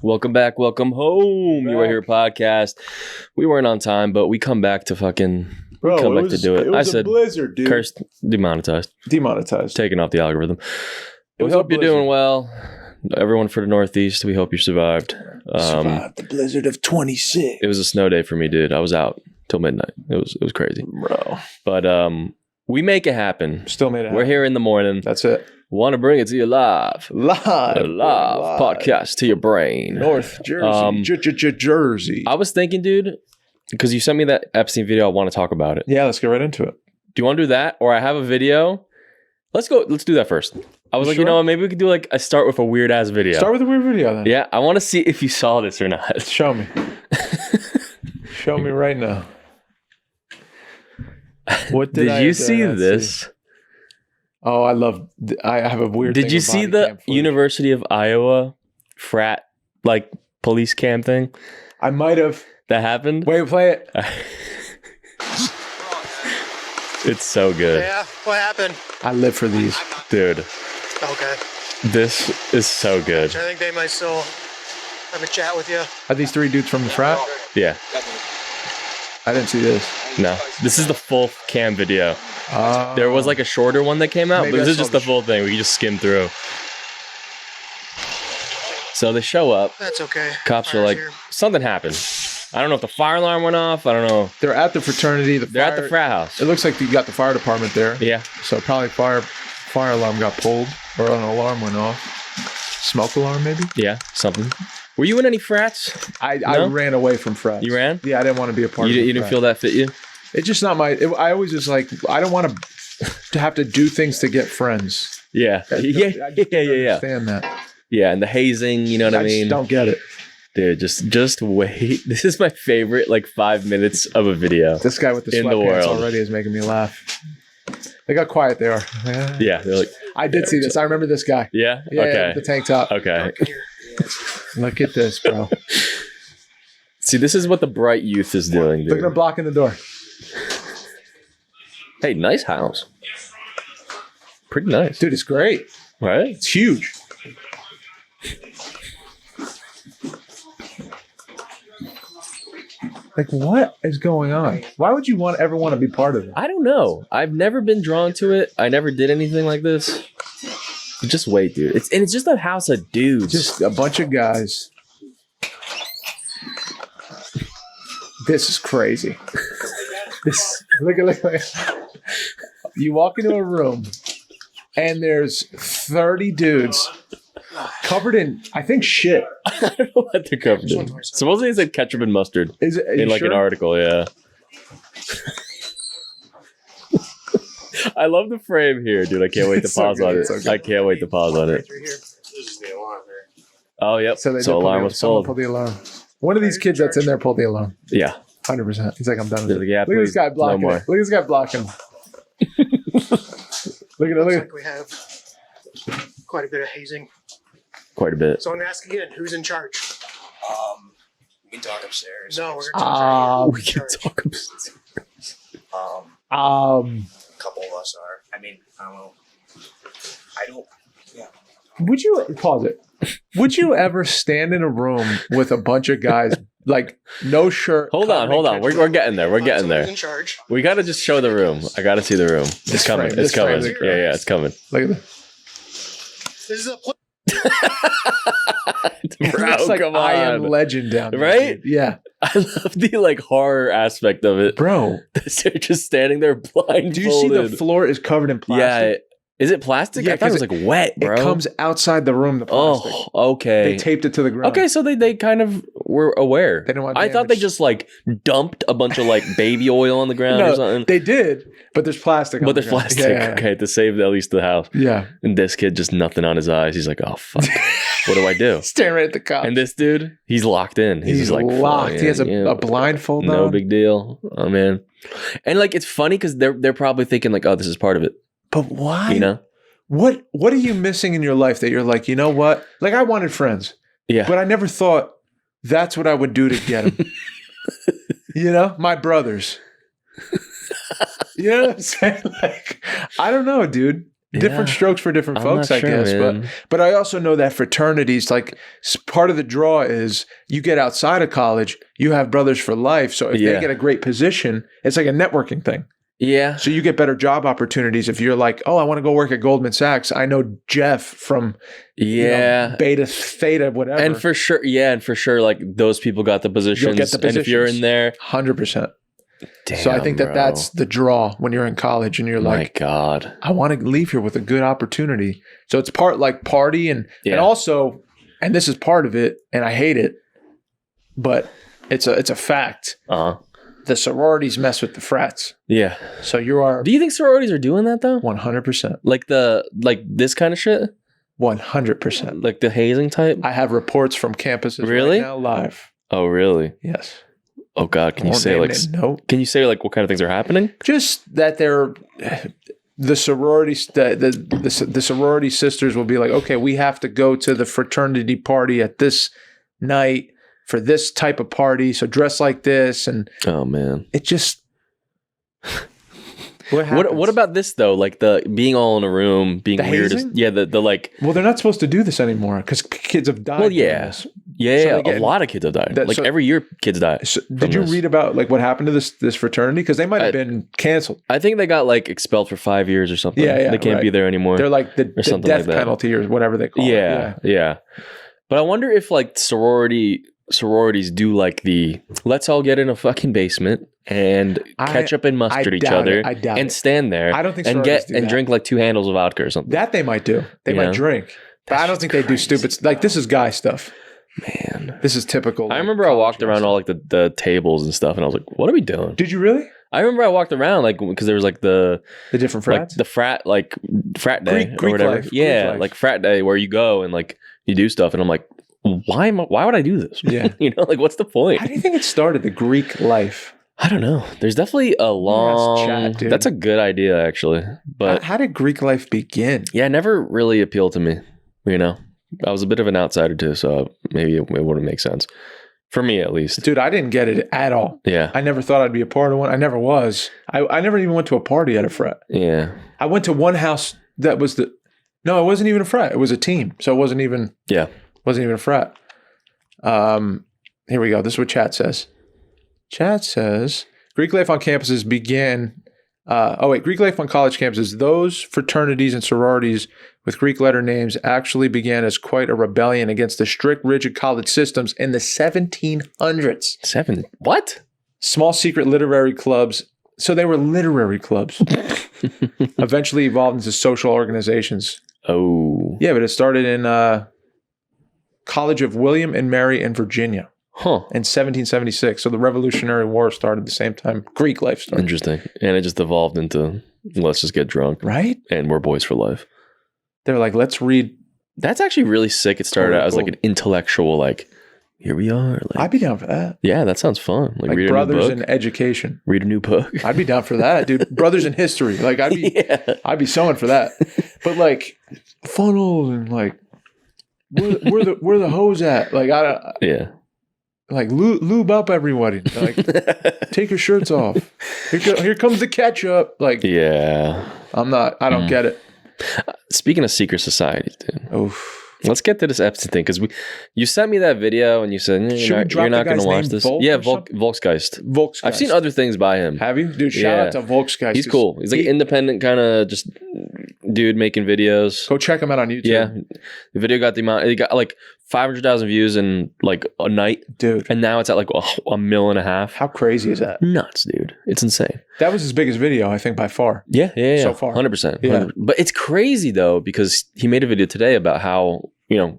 Welcome back. Welcome home. You Are Here podcast. We weren't on time, but we come back to fucking come back to do it. I said blizzard, dude. Cursed, demonetized, taken off the algorithm. We hope you're doing well. Everyone for the Northeast, we hope you survived. Survived the blizzard of 26. It was a snow day for me, dude. I was out till midnight. It was crazy, bro. But we make it happen. Still made it happen. We're here in the morning. That's it. Want to bring it to you live. Live Podcast to your brain. North Jersey. Jersey. I was thinking, dude, because you sent me that Epstein video, I want to talk about it. Yeah, let's get right into it. Do you want to do that? Or I have a video. Let's do that first. I was like, sure? you know what, maybe we could do like a start with a weird ass video. Start with a weird video then. Yeah, I want to see if you saw this or not. Show me. Show me right now. What did you see this? Oh, I have a weird Did you see the University of Iowa frat like police cam thing? I might have. That happened? Wait, play it. It's so good. Yeah, what happened? I live for these. Dude. Okay. This is so good. I think they might still have a chat with you. Are these three dudes from the frat? Yeah. I didn't see this. No. This is the full cam video. There was like a shorter one that came out, but this is just the full thing. We can just skim through. So they show up. That's okay. Cops are like, something happened. I don't know if the fire alarm went off. I don't know. They're at the fraternity. They're at the frat house. It looks like you got the fire department there. Yeah. So probably fire alarm got pulled or an alarm went off. Smoke alarm maybe? Yeah, something. Were you in any frats? I ran away from frats. You ran? Yeah, I didn't want to be a part of it. You didn't feel that fit you? It's just not I always just like, I don't want to have to do things to get friends. Yeah. I understand that. Yeah, and the hazing, you know what I mean? I just don't get it. Dude, just wait. This is my favorite, 5 minutes of a video. This guy with the sweatpants already is making me laugh. They got quiet there. Yeah, they're like... I did see this. I remember this guy. Yeah? Yeah, okay. The tank top. Okay. Look at this, bro. See, this is what the bright youth is doing, dude. Look at him blocking the door. Hey, nice house. Pretty nice. Dude, it's great. Right? It's huge. Like, what is going on? Why would you ever want to be part of it? I don't know. I've never been drawn to it. I never did anything like this. Just wait, dude. It's just a house of dudes. Just a bunch of guys. This is crazy. Look at. You walk into a room and there's 30 dudes covered in, I think, shit. I don't know what they're covered in. Supposedly it said ketchup and mustard. Is it in an article? Yeah. I love the frame here, dude. I can't wait to pause on it. I can't wait to pause on it. This is the alarm here. Oh, yep. So alarm was pulled. pulled. The alarm. One of these kids that's in there pulled the alarm. Yeah. 100%. He's like, I'm done with it. Like, yeah, look at this guy blocking. No Look at this guy blocking. Look at it. Looks like we have quite a bit of hazing. Quite a bit. So I'm gonna ask again, who's in charge? We can talk upstairs. No, we're gonna We can talk upstairs. A couple of us are. I mean, I don't know. Yeah. Would you pause it? Would you ever stand in a room with a bunch of guys, no shirt? Hold on. We're getting there. We're getting there. In charge. We gotta just show the room. I gotta see the room. It's coming. It's coming. Yeah, it's coming. Look at This is a Bro, it's like come I on. Am Legend down there. Right? Dude. Yeah. I love the horror aspect of it. Bro. They're just standing there blindfolded. Do you see the floor is covered in plastic? Yeah. Is it plastic? Yeah, I thought it was wet, bro. It comes outside the room, the plastic. Oh, okay. They taped it to the ground. Okay, so they kind of were aware. They didn't want I thought they just dumped a bunch of baby oil on the ground or something. They did, but there's plastic. But there's plastic. Yeah. Okay, to save at least the house. Yeah. And this kid just nothing on his eyes. He's like, oh fuck, what do I do? Staring at the cops. And this dude, he's locked in. He's like locked. He has a blindfold on. No big deal. Oh man. And it's funny because they're probably thinking oh, this is part of it. But why? You know. What are you missing in your life that you're like, you know what? I wanted friends. Yeah. But I never thought that's what I would do to get them. My brothers. You know what I'm saying? I don't know, dude. Different strokes for different I'm folks, not I sure, guess. man. But I also know that fraternities, like part of the draw is you get outside of college, you have brothers for life. So if they get a great position, it's like a networking thing. Yeah. So you get better job opportunities if you're like, oh, I want to go work at Goldman Sachs. I know Jeff from Beta Theta, whatever. And for sure, like those people got the positions. You'll get the positions. And if you're in there, 100%. Damn, so I think that that's the draw when you're in college and you're like, my God, I want to leave here with a good opportunity. So it's part like party and also, and this is part of it, and I hate it, but it's a fact. The sororities mess with the frats. Yeah. So you are. Do you think sororities are doing that though? 100%. Like this kind of shit? 100%. Like the hazing type? I have reports from campuses right now live. Oh, really? Yes. Oh God, can you say like Can you say like what kind of things are happening? Just that they're the sororities, the sorority sisters will be like, okay, we have to go to the fraternity party at this night for this type of party, so dress like this, and oh man, it just what about this though? Like the being all in a room, being weird. The like. Well, they're not supposed to do this anymore because kids have died. Well, yeah. So a lot of kids have died. Every year, kids die. So did you read about like what happened to this fraternity? Because they might have been canceled. I think they got like expelled for 5 years or something. Yeah, they can't be there anymore. They're like the death penalty or whatever they call it. Yeah. But I wonder if like sororities do like the let's all get in a fucking basement and ketchup and mustard each other and stand there. I don't think and drink like 2 handles of vodka or something. That they might do. They might drink. But I don't think they do stupid like this is guy stuff. Man, this is typical. I remember I walked around all like the tables and stuff, and I was like, "What are we doing?" Did you really? I remember I walked around like because there was like the different frats, like the frat day Greek or whatever. Life, like frat day where you go and like you do stuff, and I'm like, why would I do this? Yeah, like what's the point? How do you think it started? The Greek life. I don't know. There's definitely a long. That's a good idea, actually. But how did Greek life begin? Yeah, it never really appealed to me. I was a bit of an outsider too, so maybe it wouldn't make sense. For me, at least. Dude, I didn't get it at all. Yeah. I never thought I'd be a part of one. I never was. I never even went to a party at a frat. Yeah. I went to one house that was no, it wasn't even a frat. It was a team. So it wasn't even a frat. Here we go. This is what chat says. Chat says, Greek life on campuses began... Greek life on college campuses, those fraternities and sororities with Greek letter names actually began as quite a rebellion against the strict, rigid college systems in the 1700s. What? Small secret literary clubs. So they were literary clubs. Eventually evolved into social organizations. Oh. Yeah, but it started in College of William and Mary in Virginia. In 1776. So the Revolutionary War started the same time Greek life started. Interesting. And it just evolved into let's just get drunk. Right? And we're boys for life. They're like, let's read. That's actually really sick. It started out as like an intellectual, like, here we are. Like, I'd be down for that. Yeah, that sounds fun. Like read Brothers a new book. in Education. Read a new book. I'd be down for that, dude. Brothers in History. Like I'd be sewing for that. But like funnels and like where the hose at? Like like lube up everybody. Like take your shirts off. Here comes the ketchup. Like I don't get it. Speaking of secret societies, dude. Oof. Let's get to this Epstein thing because you sent me that video and you said you're not going to watch this. Volksgeist. I've seen other things by him. Have you, dude? Shout out to Volksgeist. He's cool. He's like an independent kind of just dude making videos. Go check him out on YouTube. Yeah, the video got he got like 500,000 views in like a night, dude. And now it's at like 1.5 million. How crazy is that? Nuts, dude. It's insane. That was his biggest video, I think, by far. Yeah. So far, 100%. Yeah. But it's crazy though because he made a video today about how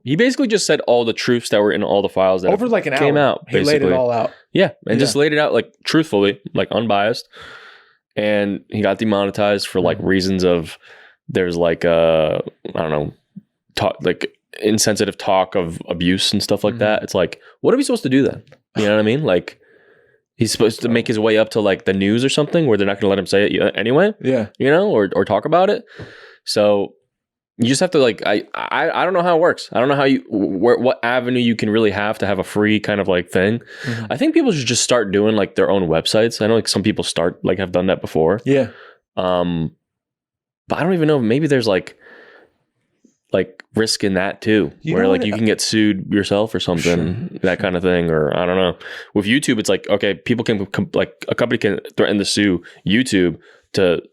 he basically just said all the truths that were in all the files that over like an came hour. out. He laid it all out. Yeah, and just laid it out like truthfully, like unbiased. And he got demonetized for like reasons of there's like I don't know, like insensitive talk of abuse and stuff like that. It's like, what are we supposed to do then? You know what I mean? Like he's supposed to make his way up to like the news or something where they're not going to let him say it anyway. Yeah, or talk about it. So you just have to like I don't know how it works. I don't know how what avenue you can really have to have a free kind of like thing. I think people should just start doing like their own websites. I know like some people have done that before. Yeah. But I don't even know. Maybe there's like risk in that too, where like you can get sued yourself or something, that kind of thing. Or I don't know. With YouTube, it's like, okay, people can like a company can threaten to sue YouTube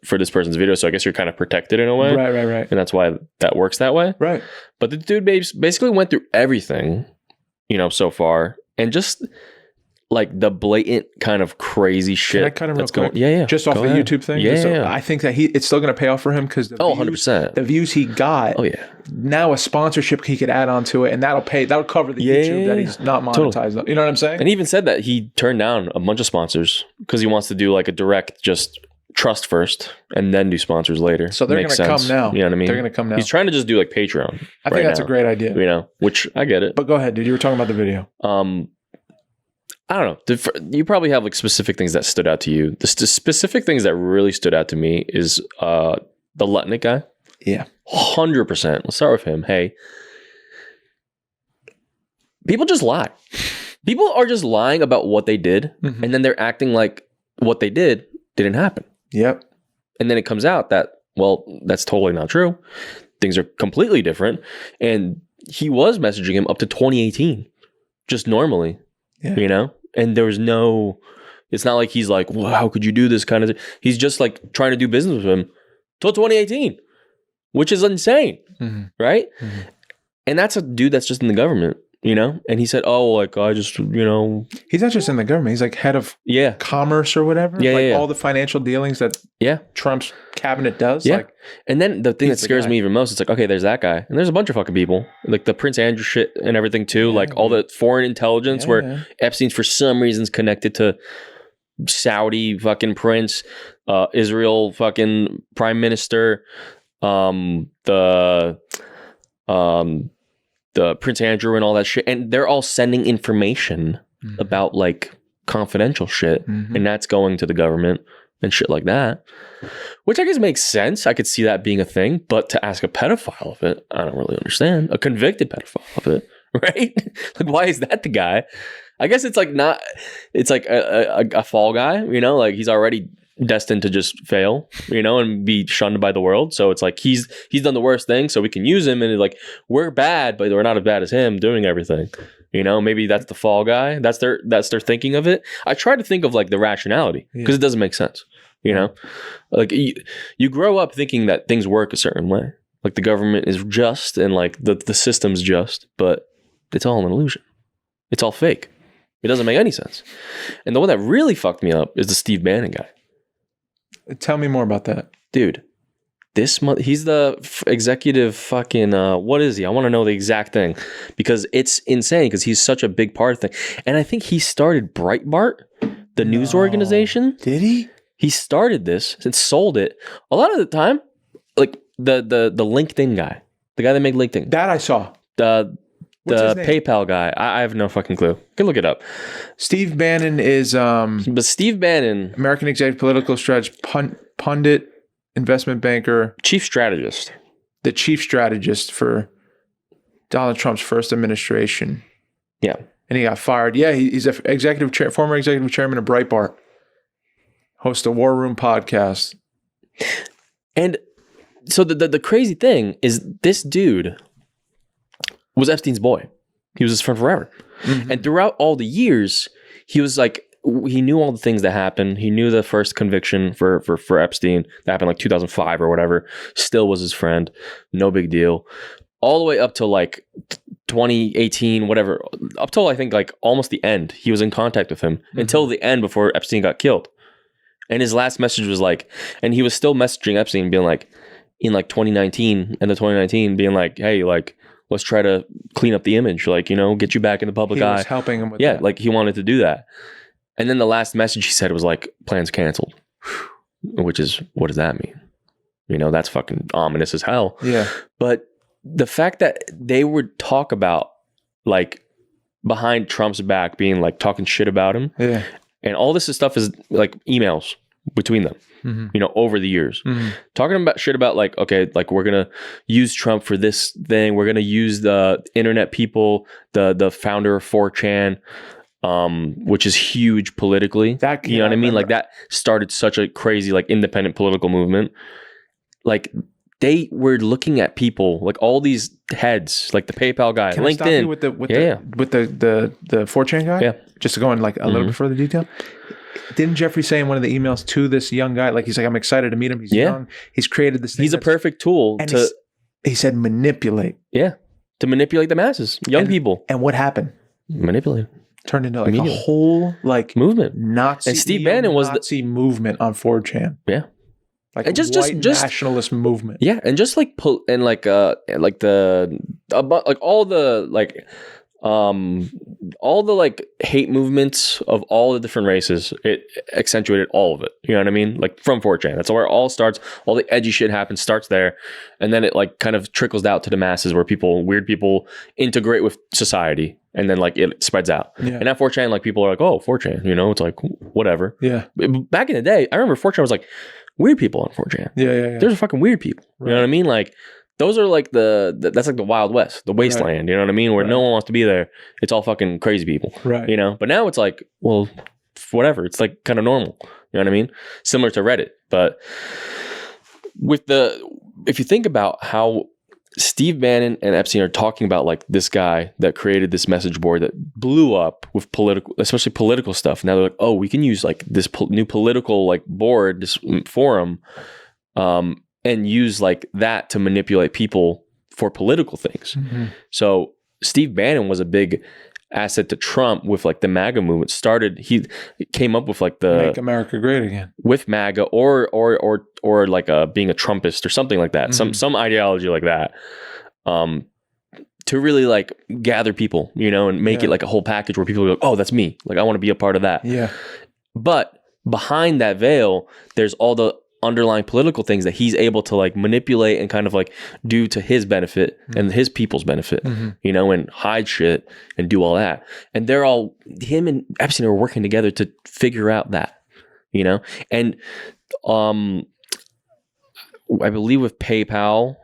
for this person's video. So I guess you're kind of protected in a way. Right. And that's why that works that way. Right. But the dude basically went through everything, so far, and just like the blatant kind of crazy shit. Can I cut him real quick? Yeah. Just off the YouTube thing? Yeah. I think that it's still going to pay off for him because 100%. The views he got. Oh, yeah. Now a sponsorship he could add on to it, and that'll cover the YouTube that he's not monetized. Totally. You know what I'm saying? And he even said that he turned down a bunch of sponsors because he wants to do like a direct just trust first and then do sponsors later. So they're going to come now. You know what I mean? They're going to come now. He's trying to just do like Patreon. I think that's a great idea. Which I get it. But go ahead, dude. You were talking about the video. I don't know. You probably have like specific things that stood out to you. The specific things that really stood out to me is the Lutnick guy. Yeah. 100%. Let's start with him. Hey, people just lie. People are just lying about what they did, and then they're acting like what they did didn't happen. Yep. And then it comes out that, well, that's totally not true. Things are completely different. And he was messaging him up to 2018, just normally. Yeah. And there was it's not like he's like, well, how could you do this kind of thing? He's just like trying to do business with him till 2018, which is insane. Right. And that's a dude that's just in the government, and he said, oh, like, I just, he's not just in the government. He's like head of commerce or whatever. All the financial dealings that Trump's cabinet does. Yeah. Like, and then the thing that scares me even most, it's like, okay, there's that guy. And there's a bunch of fucking people. Like the Prince Andrew shit and everything too. Like all the foreign intelligence where Epstein's for some reasons connected to Saudi fucking prince, Israel fucking prime minister, the Prince Andrew and all that shit. And they're all sending information about like confidential shit. And that's going to the government and shit like that, which I guess makes sense. I could see that being a thing, but to ask a pedophile of it, I don't really understand. A convicted pedophile of it, right? Like, why is that the guy? I guess it's like not, it's like a fall guy, like he's already destined to just fail, and be shunned by the world. So it's like he's done the worst thing, so we can use him, and it's like we're bad, but we're not as bad as him doing everything. Maybe that's the fall guy. That's their thinking of it. I try to think of like the rationality because it doesn't make sense. Like you grow up thinking that things work a certain way, like the government is just and like the system's just, but it's all an illusion. It's all fake. It doesn't make any sense. And the one that really fucked me up is the Steve Bannon guy. Tell me more about that, dude. This month, he's the executive fucking, what is he? I want to know the exact thing because it's insane because he's such a big part of the thing. And I think he started Breitbart, the news organization. Did he? He started this and sold it. A lot of the time, like the LinkedIn guy, the guy that made LinkedIn. That I saw. The PayPal guy. I have no fucking clue. You can look it up. Steve Bannon is but Steve Bannon, American executive political strategist, pundit, investment banker, chief strategist. The chief strategist for Donald Trump's first administration. Yeah. And he got fired. Yeah, he's a former executive chairman of Breitbart. Host a War Room podcast. And so the crazy thing is this dude was Epstein's boy. He was his friend forever. And throughout all the years, he was like, he knew all the things that happened. He knew the first conviction for Epstein that happened like 2005 or whatever. Still was his friend. No big deal. All the way up to like 2018, whatever. Up till I think like almost the end, he was in contact with him until the end before Epstein got killed. And his last message was like, and he was still messaging Epstein being like, in like 2019, being like, hey, like, let's try to clean up the image, like, get you back in the public eye. He was helping him with that. that. Like he wanted to do that. And then the last message he said was like, plans canceled, which is, what does that mean? That's fucking ominous as hell. Yeah. But the fact that they would talk about like behind Trump's back being like talking shit about him. Yeah. And all this stuff is like emails between them, over the years. Talking about shit about like, okay, like we're going to use Trump for this thing. We're going to use the internet people, the founder of 4chan, which is huge politically. You know what I mean? Like that started such a crazy, like independent political movement. like they were looking at people, like all these heads, like the PayPal guy, Can I stop LinkedIn. you with the 4chan guy? Yeah. Just to go in like a little bit further detail. Didn't Jeffrey say in one of the emails to this young guy, like he's like, I'm excited to meet him. He's young. He's created this thing. He's a perfect tool and to he said manipulate. Yeah. To manipulate the masses, young people. And what happened? Manipulate. Turned into like a whole like movement. Nazi. And Steve Bannon was Nazi movement on 4chan. Yeah. Like And just nationalist movement. Yeah, and just like and like the about like all the like hate movements of all the different races, it accentuated all of it. You know what I mean? Like from 4chan. That's where it all starts. All the edgy shit happens, starts there. And then it like kind of trickles out to the masses where weird people integrate with society. And then like it spreads out. Yeah. And at 4chan, like people are like, oh, 4chan, you know, it's like whatever. Yeah. Back in the day, I remember 4chan was like weird people on 4chan. Yeah. There's fucking weird people. Right. You know what I mean? Like those are like that's like the Wild West, the wasteland, right. You know what I mean? Where no one wants to be there. It's all fucking crazy people. Right. You know? But now it's like, well, whatever. It's like kind of normal. You know what I mean? Similar to Reddit. But if you think about how Steve Bannon and Epstein are talking about like this guy that created this message board that blew up with especially political stuff. Now they're like, oh, we can use like this new political like board, this forum, and use like that to manipulate people for political things. Mm-hmm. So Steve Bannon was a big asset to Trump with like the MAGA movement. He came up with like the Make America Great Again with MAGA or like being a Trumpist or something like that. Mm-hmm. Some ideology like that. To really like gather people, you know, and make it like a whole package where people go, oh, that's me. Like I want to be a part of that. Yeah. But behind that veil, there's all the underlying political things that he's able to like manipulate and kind of like do to his benefit and his people's benefit, you know, and hide shit and do all that. And him and Epstein are working together to figure out that, you know, and I believe with PayPal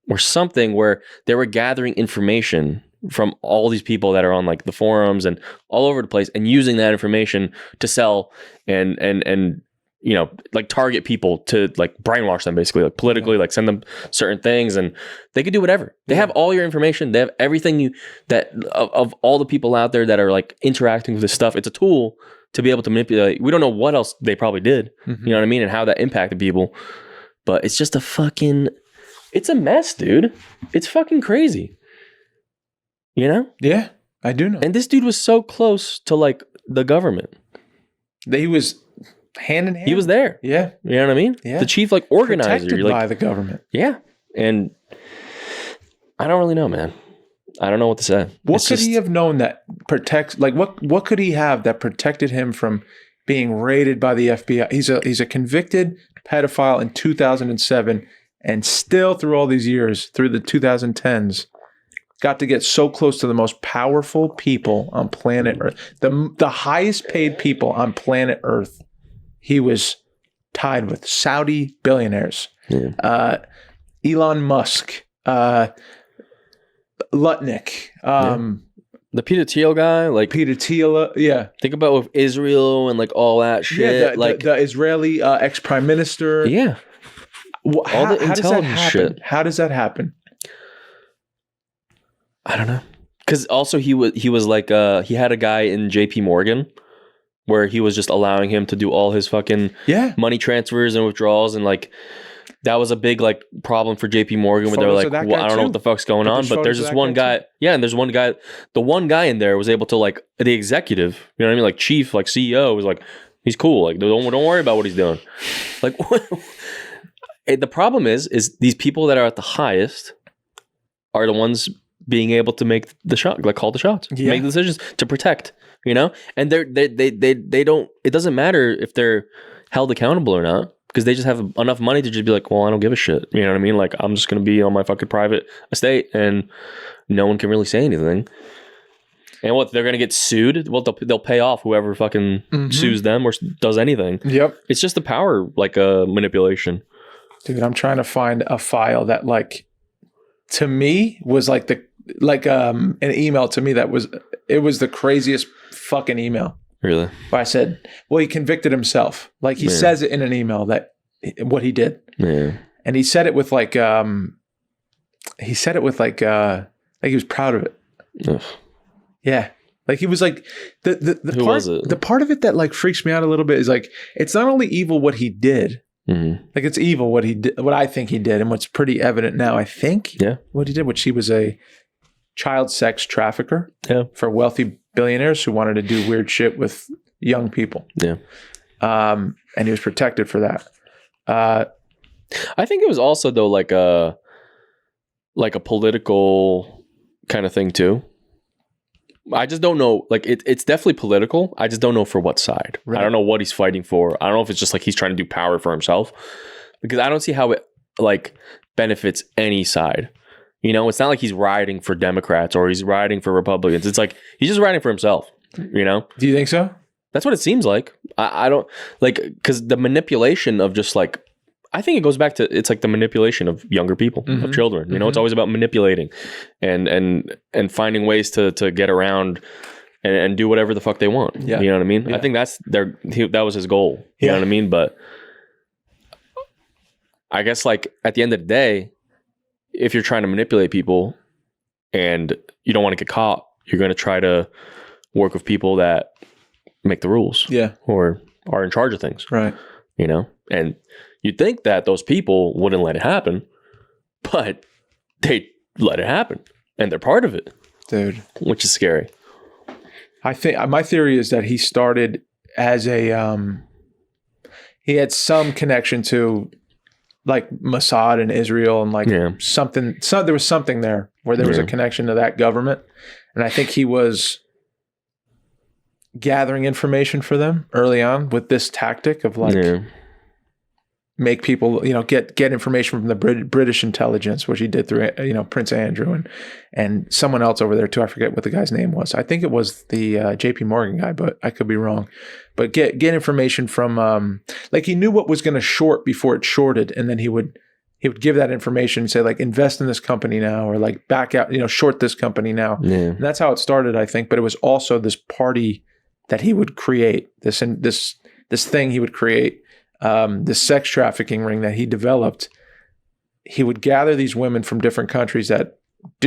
or something where they were gathering information from all these people that are on like the forums and all over the place and using that information to sell and you know, like target people to like brainwash them basically, like politically, like send them certain things, and they could do whatever. They have all your information. They have everything of all the people out there that are like interacting with this stuff. It's a tool to be able to manipulate. We don't know what else they probably did, you know what I mean? And how that impacted people, but it's just it's a mess, dude. It's fucking crazy. You know? Yeah, I do know. And this dude was so close to like the government. He was hand in hand. He was there. Yeah. You know what I mean? Yeah. The chief like organizer. Protected by the government. Yeah. And I don't really know, man. I don't know what to say. What could he have known that protects, like what could he have that protected him from being raided by the FBI? He's a convicted pedophile in 2007 and still through all these years, through the 2010s, got to get so close to the most powerful people on planet Earth. The highest paid people on planet Earth. He was tied with Saudi billionaires, Elon Musk, Lutnick, the Peter Thiel guy, like Peter Thiel. Yeah, think about with Israel and like all that shit. Yeah, the Israeli ex prime minister. Yeah, all the intelligence shit. How does that happen? I don't know. Because also he was like he had a guy in JP Morgan where he was just allowing him to do all his fucking money transfers and withdrawals, and like that was a big like problem for JP Morgan where they're like, well, I don't know what the fuck's going on, but there's this one guy, and there's one guy, the one guy in there was able to like the executive, you know what I mean, like chief, like CEO was like, he's cool, like don't worry about what he's doing. Like the problem is these people that are at the highest are the ones being able to make the shot, like call the shots, make the decisions to protect, you know, and they don't. It doesn't matter if they're held accountable or not because they just have enough money to just be like, well, I don't give a shit, you know what I mean? Like I'm just gonna be on my fucking private estate, and no one can really say anything. And what they're gonna get sued? Well, they'll pay off whoever fucking sues them or does anything. Yep, it's just the power, like manipulation. Dude, I'm trying to find a file that like to me was like an email to me that was the craziest fucking email. Really? But I said, well, he convicted himself. Like he says it in an email that what he did. Yeah. And he said it with like he was proud of it. Ugh. Yeah. Like he was like the Who part was it? the part of it that like freaks me out a little bit is like it's not only evil what he did. Mm-hmm. Like it's evil what he did, what I think he did, and what's pretty evident now, I think. Yeah. What he did, which he was a child sex trafficker for wealthy billionaires who wanted to do weird shit with young people. Yeah. And he was protected for that. I think it was also though like a political kind of thing too. I just don't know. Like it's definitely political. I just don't know for what side. Right. I don't know what he's fighting for. I don't know if it's just like he's trying to do power for himself, because I don't see how it like benefits any side. You know, it's not like he's riding for Democrats or he's riding for Republicans. It's like he's just riding for himself. You know? Do you think so? That's what it seems like. I don't like, because the manipulation of just like, I think it goes back to, it's like the manipulation of younger people, of children. You know, it's always about manipulating and finding ways to get around and do whatever the fuck they want. Yeah. You know what I mean? Yeah. I think that was his goal. You know what I mean? But I guess like at the end of the day, if you're trying to manipulate people and you don't want to get caught, you're going to try to work with people that make the rules. Yeah. Or are in charge of things. Right. You know? And you'd think that those people wouldn't let it happen, but they let it happen and they're part of it. Dude. Which is scary. I think my theory is that he started as a he had some connection to like Mossad and Israel and like something. So there was something there where there was a connection to that government, and I think he was gathering information for them early on with this tactic of like make people, you know, get information from the British intelligence, which he did through, you know, Prince Andrew and someone else over there too. I forget what the guy's name was. I think it was the JP Morgan guy, but I could be wrong. But get information from like he knew what was going to short before it shorted, and then he would give that information and say like invest in this company now, or like back out, you know, short this company now. Yeah. And that's how it started, I think. But it was also this party that he would create, this thing he would create. This sex trafficking ring that he developed. He would gather these women from different countries that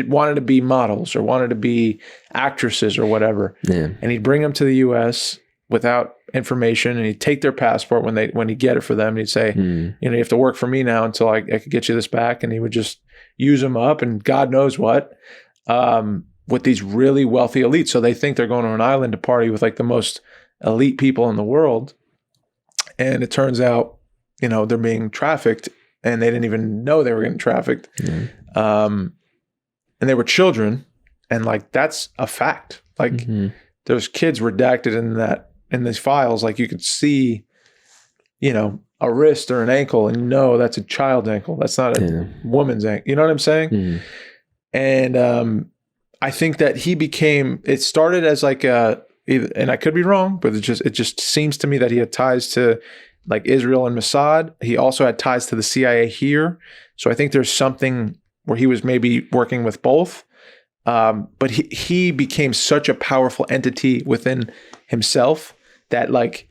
wanted to be models or wanted to be actresses or whatever. Yeah. And he'd bring them to the U.S. without information, and he'd take their passport when he'd get it for them. And he'd say, you know, you have to work for me now until I could get you this back. And he would just use them up and God knows what with these really wealthy elites. So they think they're going to an island to party with like the most elite people in the world. And it turns out, you know, they're being trafficked, and they didn't even know they were getting trafficked. And they were children, and like that's a fact. Like there's kids redacted in these files. Like you could see, you know, a wrist or an ankle, and no, that's a child's ankle. That's not a woman's ankle. You know what I'm saying? And I think that it started as like and I could be wrong, but it just seems to me that he had ties to like Israel and Mossad. He also had ties to the CIA here. So I think there's something where he was maybe working with both. But he became such a powerful entity within himself that like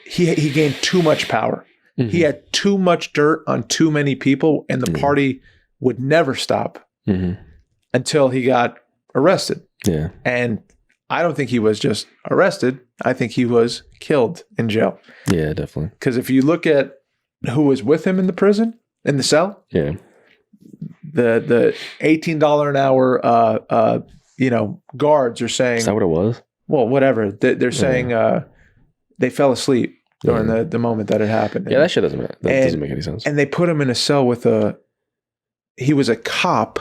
he gained too much power. He had too much dirt on too many people, and the party would never stop until he got arrested. Yeah. And I don't think he was just arrested. I think he was killed in jail. Yeah, definitely. Because if you look at who was with him in the prison, in the cell, the $18 an hour, you know, guards are saying. Is that what it was? Well, whatever. They're saying they fell asleep during the moment that it happened. Yeah, that shit doesn't matter. That doesn't make any sense. And they put him in a cell with he was a cop,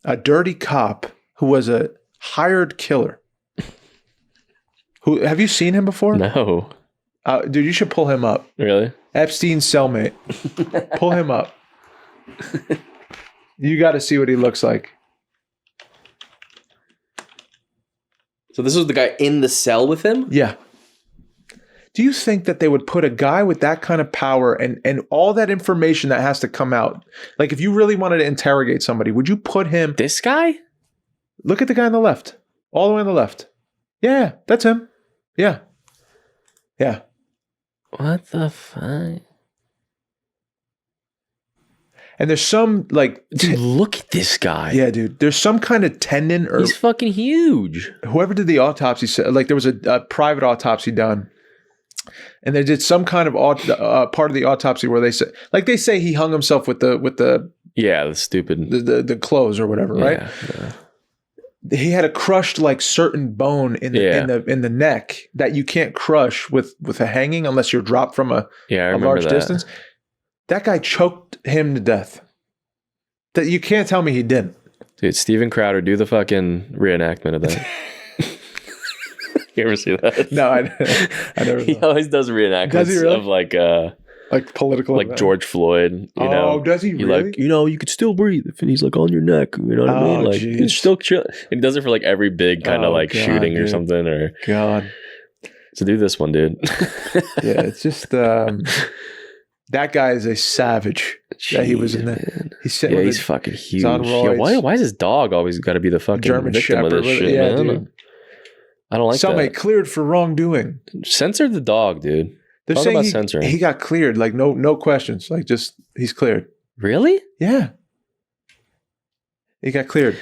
a dirty cop who was a hired killer. Who have you seen him before? No. Dude, you should pull him up. Really? Epstein's cellmate. Pull him up. You got to see what he looks like. So this was the guy in the cell with him? Yeah. Do you think that they would put a guy with that kind of power and all that information that has to come out? Like if you really wanted to interrogate somebody, would you put him? This guy? Look at the guy on the left. All the way on the left. Yeah, that's him. Yeah. Yeah. What the fuck? And there's some like, Dude, look at this guy. yeah, dude. There's some kind of tendon or He's fucking huge. whoever did the autopsy said, like there was a private autopsy done, and they did some kind of part of the autopsy where they say he hung himself with the Yeah, the stupid. the clothes or whatever, right? Yeah. He had a crushed like certain bone in the neck that you can't crush with a hanging unless you're dropped from a large distance. That guy choked him to death. That you can't tell me he didn't. Dude, Steven Crowder, do the fucking reenactment of that. You ever see that? No, I never. He always does reenactments Does he really? of like political, like George Floyd. You know, does he really? Like, you could still breathe if he's like on your neck. You know what I mean? Like geez. it's still chill. And he does it for like every big kind of like God, shooting or dude. something. Or God, so do this one, dude. yeah, it's just that guy is a savage. That he was in there. Man. He's sitting. Yeah, with he's fucking huge. on Yeah, roids. why is his dog always got to be the fucking German victim of Shepherd this with it? shit, Yeah, man? dude. I don't like Somebody that. cleared for wrongdoing. Censor the dog, dude. They're Talk saying about censoring. he got cleared, like no questions, like just he's cleared. Really? Yeah, he got cleared.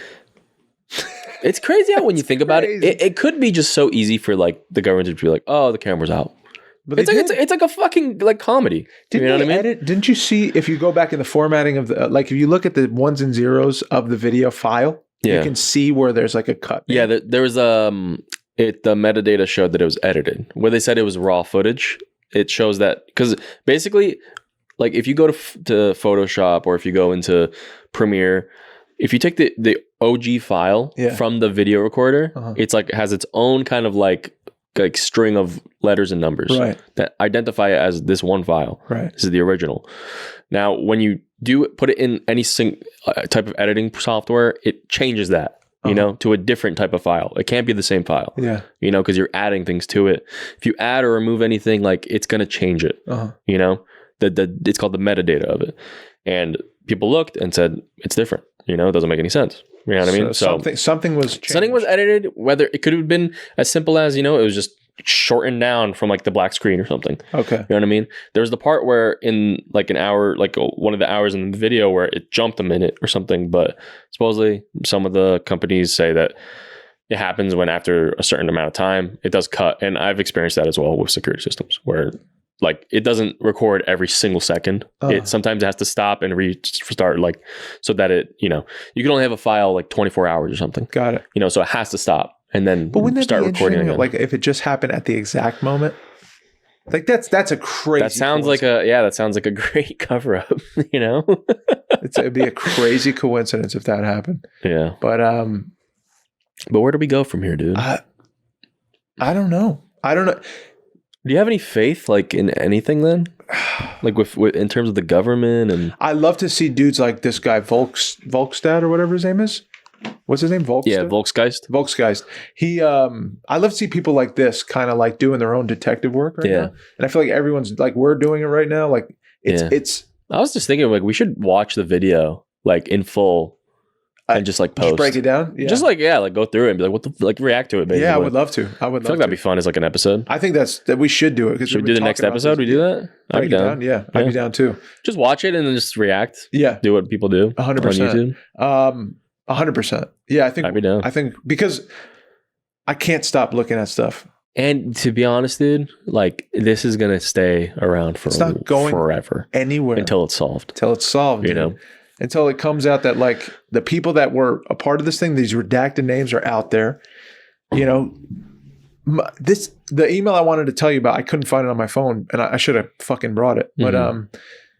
It's crazy how when you think about crazy. it could be just so easy for like the government to be like, oh, the camera's out. But It's they like did. it's like a fucking like comedy. Didn't you know they what I mean? edit? Didn't you see if you go back in the formatting of the like if you look at the ones and zeros of the video file, you Yeah. can see where there's like a cut. Yeah, there was the metadata showed that it was edited. Where they said it was raw footage, it shows that because basically, like if you go to Photoshop or if you go into Premiere, if you take the OG file Yeah. from the video recorder, Uh-huh. it's like has its own kind of like string of letters and numbers Right. that identify it as this one file. Right. This is the original. Now, when you do put it in any type of editing software, it changes that, you know, to a different type of file. It can't be the same file, Yeah. you know, because you're adding things to it. If you add or remove anything, like it's going to change it, Uh-huh. you know, it's called the metadata of it. And people looked and said, it's different, you know, it doesn't make any sense. You know what I mean? So something was changed. something was edited, whether it could have been as simple as, you know, it was just shortened down from like the black screen or something. Okay. You know what I mean? There was the part where in like an hour, like one of the hours in the video where it jumped a minute or something, but supposedly some of the companies say that it happens when after a certain amount of time, it does cut. And I've experienced that as well with security systems where like it doesn't record every single second. It sometimes has to stop and restart, like so that it, you know, you can only have a file like 24 hours or something. Got it. You know, so it has to stop and then But wouldn't that start be recording interesting? again. Like if it just happened at the exact moment, like that's a crazy. That sounds like a great cover up, you know? it'd be a crazy coincidence if that happened. Yeah. But But where do we go from here, dude? I don't know. Do you have any faith like in anything then? Like with in terms of the government and I love to see dudes like this guy Volkstad or whatever his name is. What's his name? Volkstad? yeah, Volksgeist. Volksgeist. He I love to see people like this kind of like doing their own detective work right Yeah. now. And I feel like everyone's like we're doing it right now. Like it's I was just thinking like we should watch the video like in full and just like post. just break it down. Yeah. Just like like go through it and be like what the like react to it basically. yeah, I would love to. I would I feel love like that'd to. be fun as like an episode. I think that we should do it because Should we do the next episode? We do that? I'd be Break it down. down. Yeah, I'd be down too. Just watch it and then just react. Yeah, Do what people do 100%. on YouTube. 100%. Yeah, I think I'd be down. I think because I can't stop looking at stuff. And to be honest, dude, like this is gonna stay around for It's not going forever Anywhere until it's solved. until it's solved. You dude. know? Until it comes out that like the people that were a part of this thing, these redacted names are out there. You know, the email I wanted to tell you about, I couldn't find it on my phone, and I should have fucking brought it. But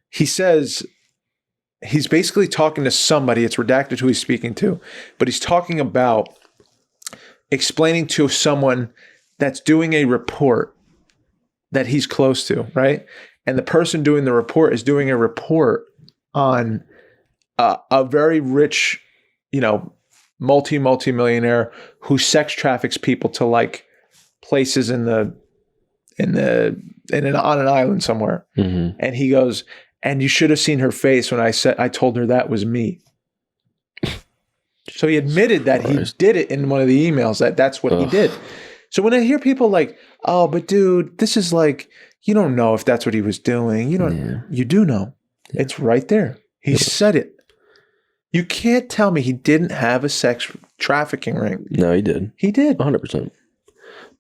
he says he's basically talking to somebody. It's redacted who he's speaking to, but he's talking about explaining to someone that's doing a report that he's close to, right? And the person doing the report is doing a report on a very rich, you know, multi-millionaire who sex traffics people to like places on an island somewhere. Mm-hmm. And he goes, and you should have seen her face when I told her that was me. So he admitted that he did it in one of the emails, that's what he did. So when I hear people like, oh, but dude, this is like, you don't know if that's what he was doing. You don't, you do know. Yeah. It's right there. He said it. You can't tell me he didn't have a sex trafficking ring. No, he did. He did. 100%.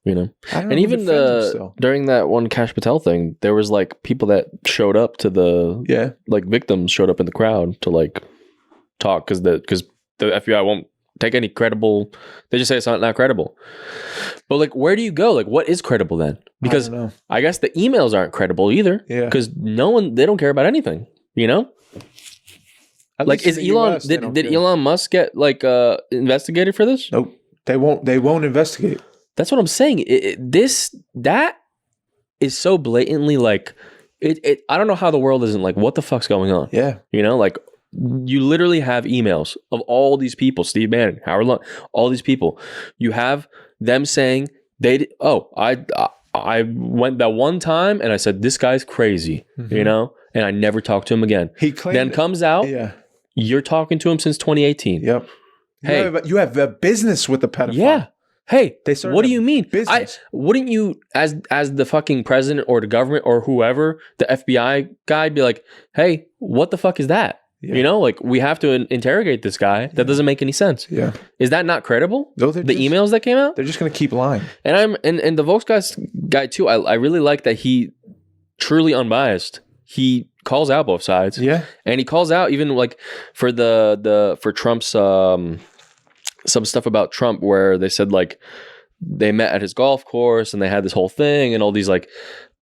You know, I don't and know even who defends him still. during that one Cash Patel thing, there was like people that showed up to the like victims showed up in the crowd to like talk because the FBI won't take any credible. They just say it's not credible. But like, where do you go? Like, what is credible then? Because I guess the emails aren't credible either. Yeah, because they don't care about anything. You know. Like, is Elon? US, did Elon Musk get like investigated for this? Nope. They won't investigate. That's what I'm saying. That is so blatantly like it. I don't know how the world isn't like, what the fuck's going on? Yeah, you know, like you literally have emails of all these people, Steve Bannon, Howard Lund, all these people. You have them saying I went that one time and I said this guy's crazy, you know, and I never talked to him again. He claimed then comes out, you're talking to him since 2018. Yep. Hey, you have a business with the pedophile. Yeah. Hey, what do you mean? Wouldn't you, as the fucking president or the government or whoever, the FBI guy, be like, hey, what the fuck is that? Yeah. You know, like we have to interrogate this guy. That doesn't make any sense. Yeah, is that not credible? No, the emails that came out, they're just gonna keep lying. And and the Volksgeist guy too. I really like that he truly unbiased. He calls out both sides. Yeah, and he calls out even like for for Trump's some stuff about Trump where they said like they met at his golf course and they had this whole thing and all these like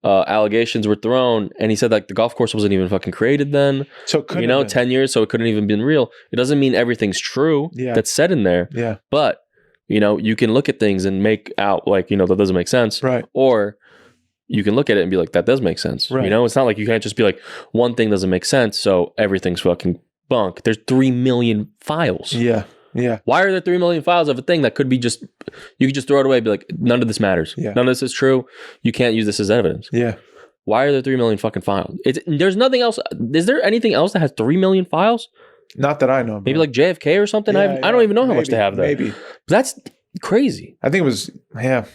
allegations were thrown, and he said like the golf course wasn't even fucking created then. So it 10 years, so it couldn't even been real. It doesn't mean everything's true that's said in there. Yeah. But you can look at things and make out like, that doesn't make sense. Right. Or you can look at it and be like, that does make sense. Right. It's not like you can't just be like, one thing doesn't make sense, so everything's fucking bunk. There's 3 million files. Yeah. Yeah. Why are there 3 million files of a thing that could be just, you could just throw it away and be like, none of this matters. Yeah. None of this is true. You can't use this as evidence. Yeah. Why are there 3 million fucking files? There's nothing else. Is there anything else that has 3 million files? Not that I know. Maybe like JFK or something. I don't even know how much they have there. Maybe. That's crazy. I think it was, right?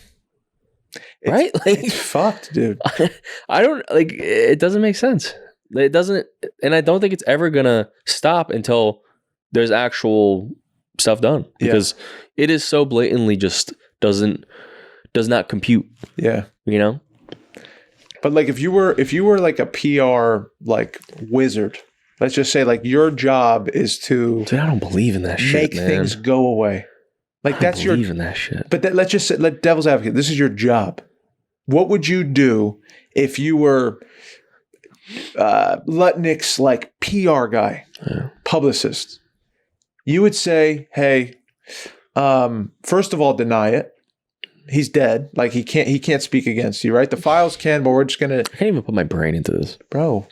Like, it's fucked, dude. I don't, like, it doesn't make sense. It doesn't, and I don't think it's ever going to stop until there's actual stuff done, because it is so blatantly just does not compute. Yeah. But like if you were like a PR like wizard, let's just say like your job is to I don't believe in that shit, make things go away. Like that's your believe in that shit. But let's just say, let devil's advocate, this is your job. What would you do if you were Lutnick's like PR guy, publicist? You would say, hey, first of all, deny it. He's dead. Like he can't speak against you, right? The files can, but we're just gonna. I can't even put my brain into this, bro.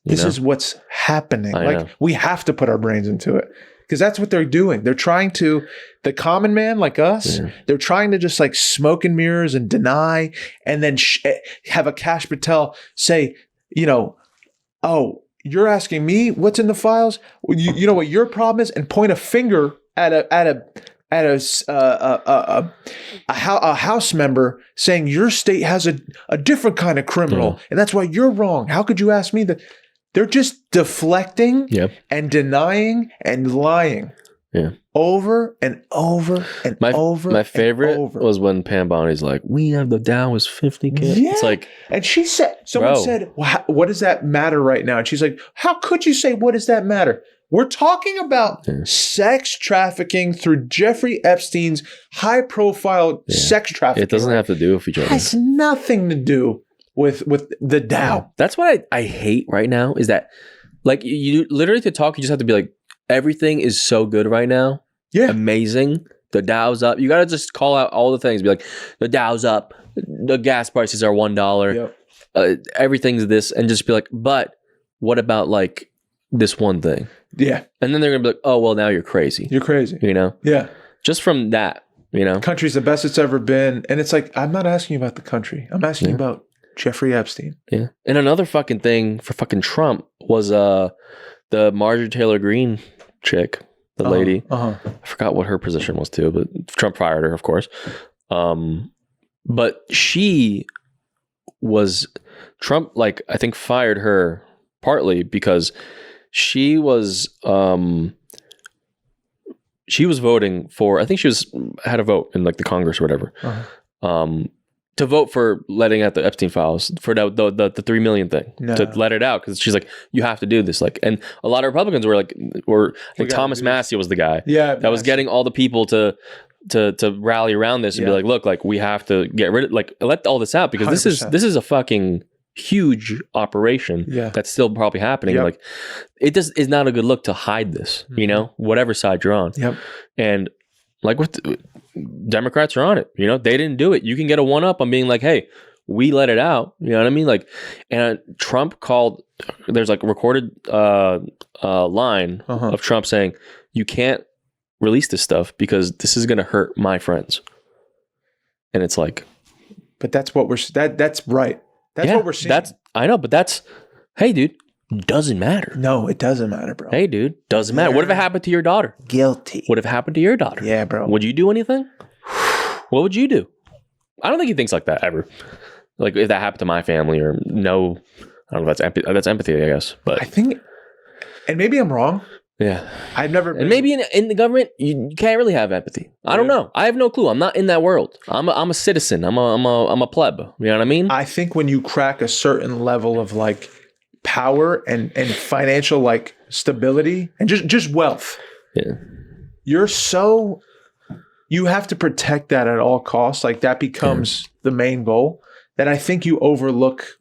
This is what's happening. We have to put our brains into it, because that's what they're doing. They're trying to, the common man like us, they're trying to just like smoke and mirrors and deny, and then have a Cash Patel say, oh, you're asking me what's in the files? You know what your problem is, and point a finger at a House member saying your state has a different kind of criminal, and that's why you're wrong. How could you ask me that? They're just deflecting and denying and lying. Yeah. Over and over and over. My favorite was when Pam Bonnie's like, we have the Dow was 50 kids. Yeah. It's like, and she said, someone said, well, what does that matter right now? And she's like, how could you say, what does that matter? We're talking about sex trafficking through Jeffrey Epstein's high profile sex trafficking. It doesn't have to do with each other. It has nothing to do with the Dow. That's what I hate right now, is that like you literally to talk, you just have to be like, everything is so good right now. Yeah. Amazing. The Dow's up. You got to just call out all the things. Be like, the Dow's up. The gas prices are $1. Yep. Everything's this. And just be like, but what about like this one thing? Yeah. And then they're going to be like, oh, well, now you're crazy. You're crazy. Yeah. Just from that, Country's the best it's ever been. And it's like, I'm not asking you about the country. I'm asking you about Jeffrey Epstein. Yeah. And another fucking thing for fucking Trump was the Marjorie Taylor Greene chick, the lady. I forgot what her position was too, but Trump fired her, of course. But she was, Trump, like, I think fired her partly because she was voting for, I think she had a vote in like the Congress or whatever, to vote for letting out the Epstein files for the 3 million thing, to let it out, because she's like, you have to do this. Like, and a lot of Republicans were like, I think Thomas Massey was the guy that was getting all the people to rally around this and be like, look, like we have to get rid of, like, let all this out, because 100%. this is a fucking huge operation that's still probably happening. Like, it is not a good look to hide this, you know, whatever side you're on. And like Democrats are on it, you know, they didn't do it. You can get a one up on being like, hey, we let it out. You know what I mean? Like, and Trump called, there's like a recorded line of Trump saying, you can't release this stuff because this is going to hurt my friends. And it's like, but that's what that's right. That's what we're seeing. I know, but that's, hey dude, doesn't matter. No, it doesn't matter, bro. Hey dude, doesn't matter. What if it happened to your daughter? Guilty. What if it happened to your daughter? Yeah, bro. Would you do anything? What would you do? I don't think he thinks like that ever. Like, if that happened to my family, or no, I don't know if that's empathy, I guess. But I think, and maybe I'm wrong. Yeah. I've never And maybe in the government, you can't really have empathy. I don't know. I have no clue. I'm not in that world. I'm a citizen. I'm a pleb. You know what I mean? I think when you crack a certain level of like power and financial like stability and just wealth, you have to protect that at all costs. Like, that becomes the main goal. That I think you overlook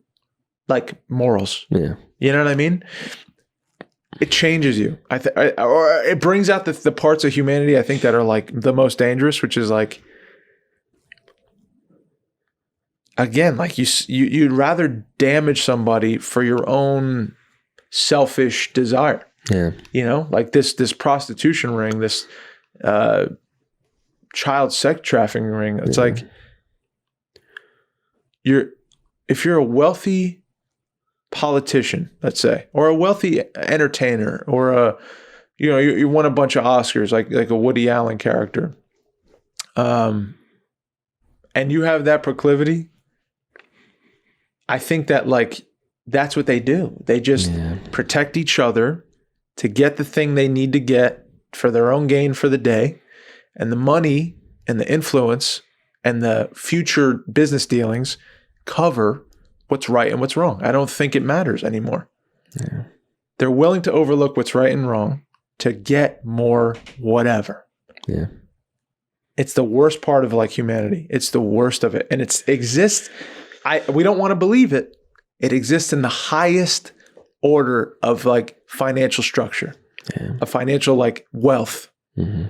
like morals. Yeah. You know what I mean? It changes you. Or it brings out the parts of humanity I think that are like the most dangerous, which is like, again, like you'd rather damage somebody for your own selfish desire. Yeah. You know, like this prostitution ring, this child sex trafficking ring. It's like, if you're a wealthy politician, let's say, or a wealthy entertainer, or you won a bunch of Oscars, like a Woody Allen character, and you have that proclivity, I think that like that's what they do. They just protect each other to get the thing they need to get for their own gain for the day, and the money and the influence and the future business dealings cover what's right and what's wrong. I don't think it matters anymore. Yeah. They're willing to overlook what's right and wrong to get more whatever. Yeah. It's the worst part of like humanity. It's the worst of it. And it exists. We don't want to believe it. It exists in the highest order of like financial structure, a financial like wealth. Mm-hmm.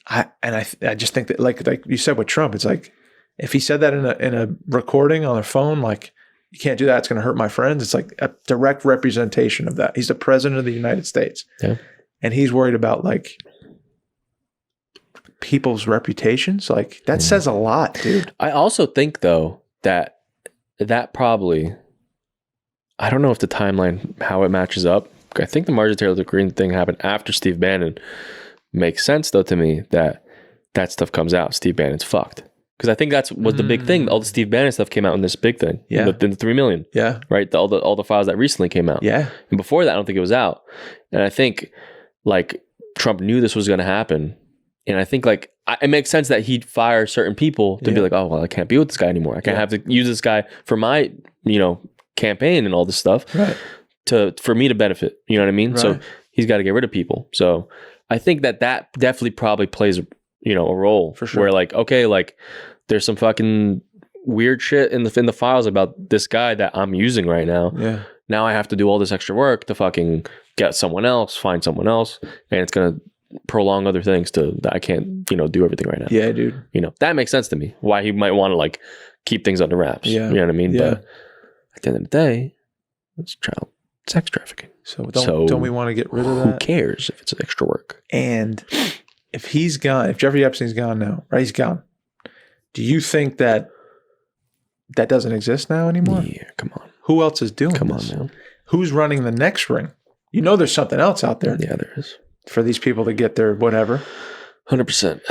I just think that like you said with Trump, it's like, if he said that in a recording on a phone, like, you can't do that, it's going to hurt my friends. It's like a direct representation of that. He's the president of the United States. Yeah. And he's worried about like people's reputations. Like, that says a lot, dude. I also think though that probably, I don't know if the timeline, how it matches up. I think the Marjorie Taylor Greene thing happened after Steve Bannon. Makes sense though to me that stuff comes out. Steve Bannon's fucked. Because I think was the big thing. All the Steve Bannon stuff came out in this big thing. Yeah. In the 3 million. Yeah. Right? All the files that recently came out. Yeah. And before that, I don't think it was out. And I think like Trump knew this was going to happen. And I think like it makes sense that he'd fire certain people to be like, oh, well, I can't be with this guy anymore. I can't have to use this guy for my, campaign and all this stuff for me to benefit. You know what I mean? Right. So he's got to get rid of people. So I think that definitely probably plays a role for sure. Where like, okay, like there's some fucking weird shit in the files about this guy that I'm using right now. Yeah. Now I have to do all this extra work to fucking get someone else, find someone else, and it's gonna prolong other things that I can't, do everything right now. Yeah, dude. That makes sense to me. Why he might want to like keep things under wraps. Yeah. You know what I mean? Yeah. But at the end of the day, it's child sex trafficking. So don't we want to get rid of that? Who cares if it's extra work? And if he's gone, if Jeffrey Epstein's gone now, right? He's gone. Do you think that doesn't exist now anymore? Yeah, come on. Who else is doing this? Come on, man. Who's running the next ring? There's something else out there. Yeah, there is. For these people to get their whatever. 100%.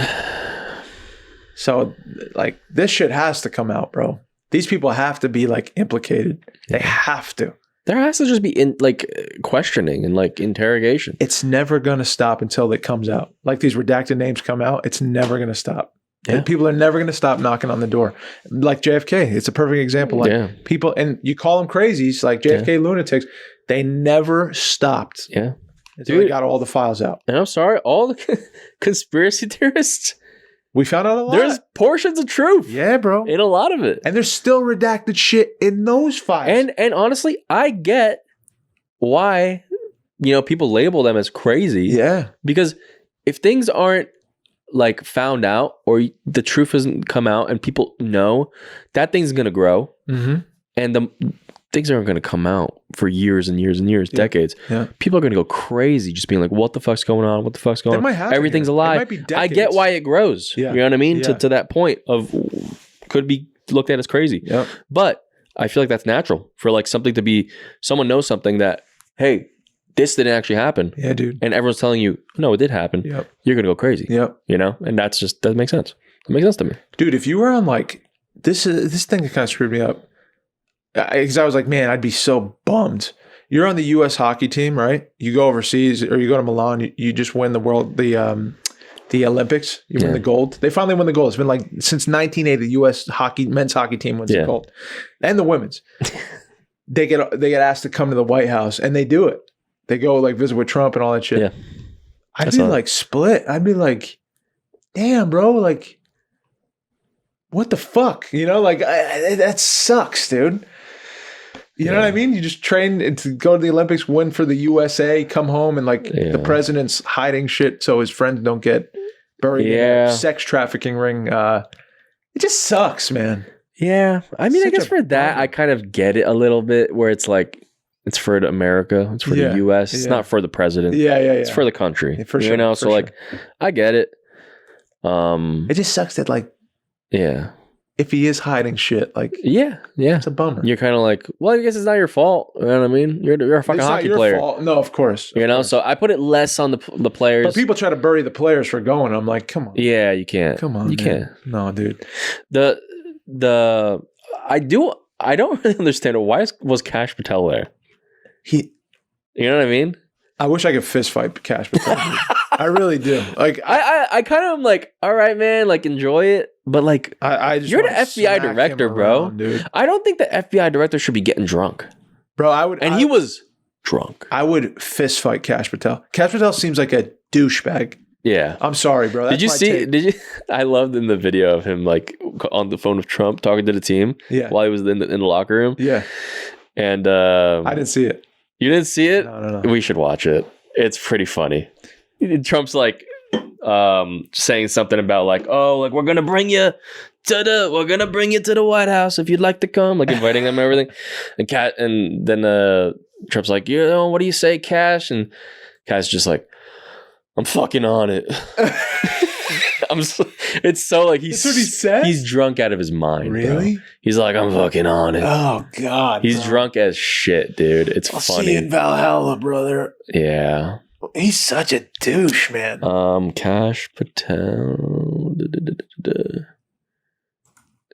So, like, this shit has to come out, bro. These people have to be, like, implicated. Yeah. They have to. There has to just be questioning and like interrogation. It's never going to stop until it comes out. Like these redacted names come out, it's never going to stop. Yeah. People are never going to stop knocking on the door. Like JFK, it's a perfect example. Like people, and you call them crazies, like JFK lunatics, they never stopped. Yeah. Until they got all the files out. And I'm sorry, all the conspiracy theorists, we found out a lot. There's portions of truth. Yeah, bro. In a lot of it. And there's still redacted shit in those files. And honestly, I get why, people label them as crazy. Yeah. Because if things aren't like found out or the truth hasn't come out and people know, that thing's going to grow. Mm-hmm. And the things aren't going to come out for years and years and years, decades. Yeah. People are going to go crazy just being like, what the fuck's going on? What the fuck's going on? Everything's a lie. I get why it grows. Yeah. You know what I mean? Yeah. To that point of could be looked at as crazy. Yeah. But I feel like that's natural for like something to be, someone knows something that, hey, this didn't actually happen. Yeah, dude. And everyone's telling you, no, it did happen. Yep. You're You're going to go crazy. Yep. And that's just, that makes sense. It makes sense to me. Dude, if you were on like, this thing that kind of screwed me up. Because I was like, man, I'd be so bummed. You're on the U.S. hockey team, right? You go overseas or you go to Milan. You just win the Olympics. You win the gold. They finally win the gold. It's been like since 1980, the U.S. men's hockey team wins the gold, and the women's. They get asked to come to the White House, and they do it. They go like visit with Trump and all that shit. Yeah, I'd be like split. I'd be like, damn, bro, like, what the fuck? That sucks, dude. You know what I mean? You just train to go to the Olympics, win for the USA, come home, and the president's hiding shit so his friends don't get buried in a sex trafficking ring. It just sucks, man. Yeah. I mean, I guess for that, I kind of get it a little bit where it's like, it's for America. It's for the US. It's not for the president. Yeah. It's for the country. For sure. So like, I get it. It just sucks that if he is hiding shit, it's a bummer. You're kind of like, well, I guess it's not your fault. You know what I mean? You're a fucking hockey player. Fault. No, of course. So I put it less on the players. But people try to bury the players for going. I'm like, come on. Yeah, you can't. Come on, you can't. No, dude. I don't really understand why was Kash Patel there. You know what I mean? I wish I could fist fight Kash Patel. I really do. Like I kind of am like, all right, man, like enjoy it, but like I just you're the FBI director, bro. Dude. I don't think the FBI director should be getting drunk, bro. He was drunk. I would fist fight Kash Patel. Kash Patel seems like a douchebag. Yeah, I'm sorry, bro. Did you see? I loved in the video of him like on the phone with Trump talking to the team. Yeah, while he was in the locker room. Yeah, and I didn't see it. You didn't see it? No. We should watch it. It's pretty funny. Trump's like saying something about like, oh, like we're gonna bring you to the White House if you'd like to come, like inviting them and everything. And then Trump's like, what do you say, Kash? And Kash just like, I'm fucking on it. It's so like That's what he said? He's drunk out of his mind. Really? Bro. He's like, I'm fucking on it. Oh God. He's drunk as shit, dude. It's I'll funny. See you in Valhalla, brother. Yeah. He's such a douche, man. Kash Patel.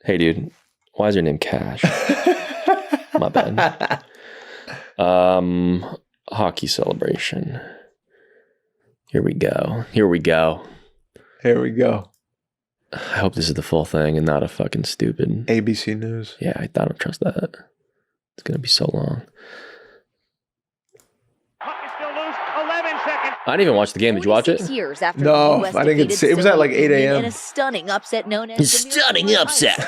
Hey, dude. Why is your name Kash? My bad. Hockey celebration. Here we go. Here we go. I hope this is the full thing and not a fucking stupid ABC News. Yeah, I don't trust that. It's gonna be so long. I didn't even watch the game. Did you watch it? Years after no, I didn't get to see it. It was at like 8 a.m. In a stunning upset known as stunning upset.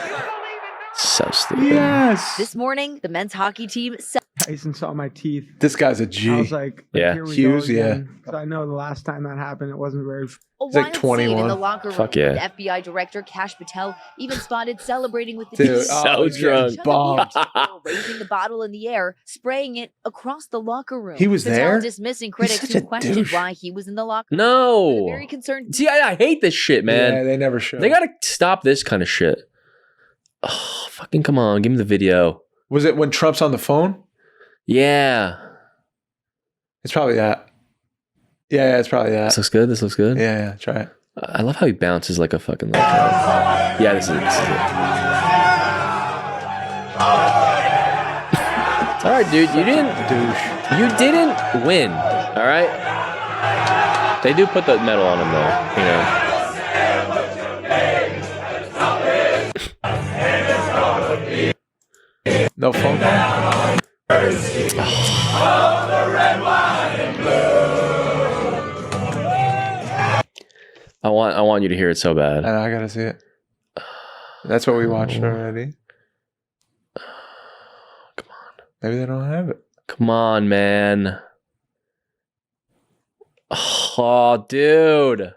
So stupid. Yes. This morning, the men's hockey team. Tyson saw my teeth. This guy's a G. I was like, yeah, here we Hughes, go again. So I know the last time that happened, it wasn't very. It's like 21. In the locker room, fuck yeah. The FBI director Kash Patel even spotted celebrating with the Dude, team. So drunk. Bombed. Raising the bottle in the air, spraying it across the locker room. He was Patel there? dismissing critics such who a questioned douche. why he was in the locker room. No. Very concerned. See, I hate this shit, man. Yeah, they never show. They gotta stop this kind of shit. Oh, fucking come on. Give me the video. Was it when Trump's on the phone? Yeah. It's probably that. Yeah, it's probably that. This looks good. This looks good. Yeah, try it. I love how he bounces like a fucking legend. Yeah, this is it. All right, dude. You didn't win. All right. They do put the medal on him, though. You know. No phone call. I want you to hear it so bad. And I gotta see it. That's what we watched already. Come on. Maybe they don't have it. Come on, man. Oh, dude.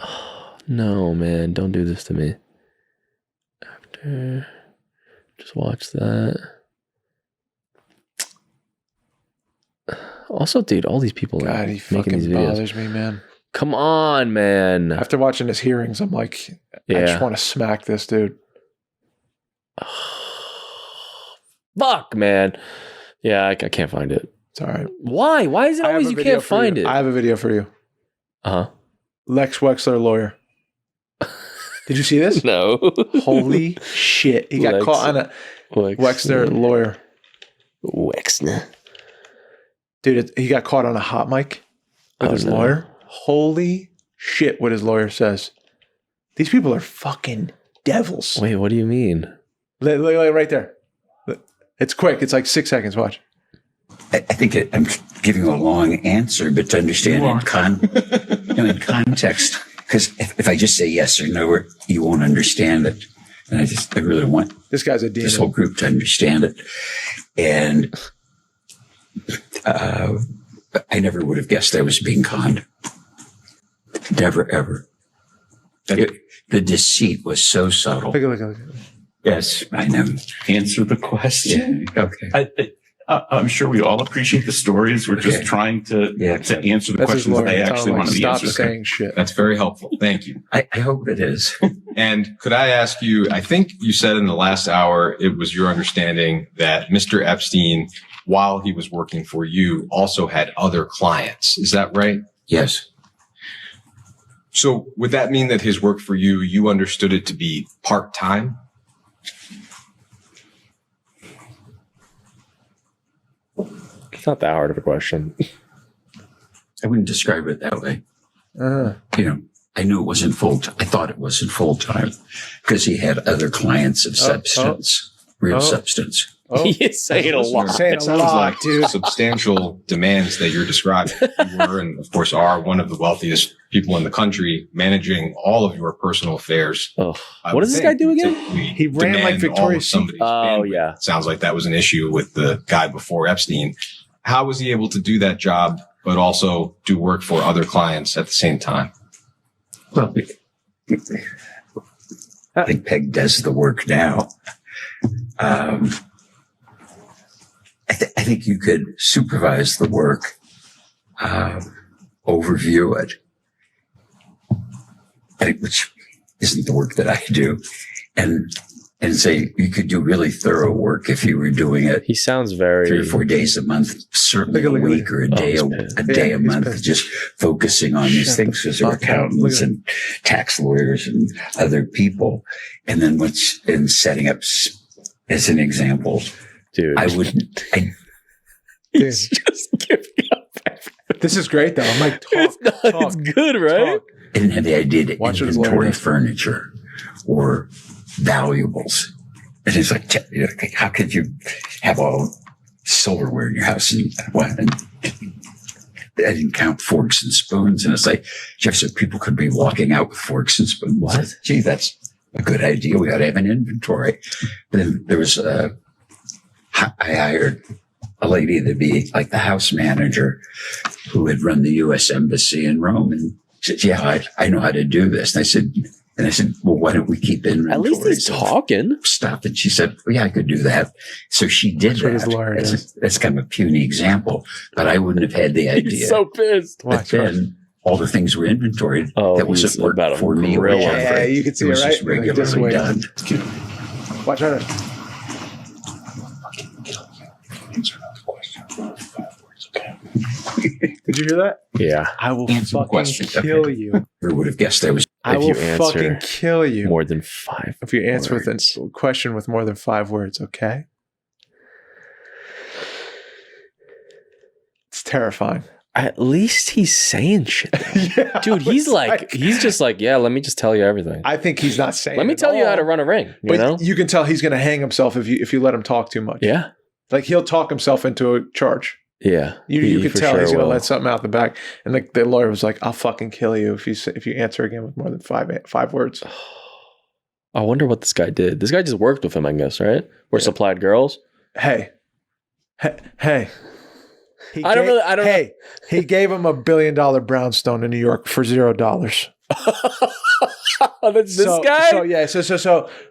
Oh, no, man. Don't do this to me. After. Just watch that. Also, dude, all these people God, are he making fucking these videos. bothers me, man. Come on, man. After watching his hearings, I'm like, I just want to smack this dude. Fuck, man. Yeah, I can't find it. It's all right. Why? Why is it I have always a you video can't for find you. it? I have a video for you. Uh-huh. Lex Wexler, lawyer. Did you see this? No. Holy shit. He got caught on a Wexler lawyer. Wexner. Dude, he got caught on a hot mic with his lawyer. Holy shit, what his lawyer says. These people are fucking devils. Wait, what do you mean? Look right there. It's quick. It's like 6 seconds. Watch. I think I'm giving a long answer, but to understand in context, because if I just say yes or no, you won't understand it. And I really want this guy's a demon. This whole group to understand it. And I never would have guessed I was being conned. Never, ever. The deceit was so subtle. Look. Yes, I know. Answer the question. Yeah. Okay. I'm sure we all appreciate the stories. We're just trying to answer the questions they actually want to be answered. Stop saying shit. That's very helpful. Thank you. I hope it is. And could I ask you, I think you said in the last hour, it was your understanding that Mr. Epstein, while he was working for you, also had other clients. Is that right? Yes. So would that mean that his work for you, you understood it to be part-time? It's not that hard of a question. I wouldn't describe it that way. I knew it wasn't full time. I thought it wasn't full time because he had other clients of substance, real substance. He is saying a lot. It sounds like substantial demands that you're describing. You were, and of course are, one of the wealthiest people in the country, managing all of your personal affairs. Oh. What does this guy do again? He ran like Victoria's Secret. Oh, yeah. Sounds like that was an issue with the guy before Epstein. How was he able to do that job, but also do work for other clients at the same time? Well, I think Peg does the work now. I think you could supervise the work, overview it, which isn't the work that I do, and say you could do really thorough work if you were doing it. He sounds very 3 or 4 days a month, certainly a week or a day a month, just focusing on these things because they're accountants and tax lawyers and other people. And then what's in setting up, as an example, dude, I wouldn't. He's just giving up. This is great though. I'm like, it's good, right? I didn't have the idea to inventory furniture or valuables. And it's like, how could you have all silverware in your house and what? And I didn't count forks and spoons. And it's like, Jeff said people could be walking out with forks and spoons. What? Gee, that's a good idea. We ought to have an inventory. But then there was I hired a lady to be like the house manager who had run the U.S. Embassy in Rome. And she said, yeah, I know how to do this. And I said, well, why don't we keep inventory? At least he's talking. Stuff. And she said, well, yeah, I could do that. So she did that. That's kind of a puny example, but I wouldn't have had the idea. He's so pissed. But then all the things were inventoried. That wasn't work for me. Yeah, you can see it, was right? just regularly done. Watch out. Did you hear that? Yeah. I will Answer the fucking question. kill you. Who would have guessed I was I if will you answer fucking kill you. more than 5 If you answer with words. a question with more than 5 words, okay? It's terrifying. At least he's saying shit. Yeah, Dude, he's just like, yeah, let me just tell you everything. I think he's not saying Let me it tell you how to all, run a ring, you but know? you can tell he's going to hang himself if you let him talk too much. Yeah. Like he'll talk himself into a charge. Yeah. You He can for tell sure he's going to will. let something out the back. And the lawyer was like, "I'll fucking kill you if you answer again with more than 5 words." I wonder what this guy did. This guy just worked with him, I guess, right? Or supplied girls. Hey. He I don't know. Hey, he gave him $1 billion brownstone in New York for $0. That's this guy?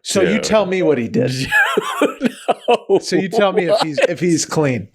So you tell me what he did. No. So you tell me if he's clean.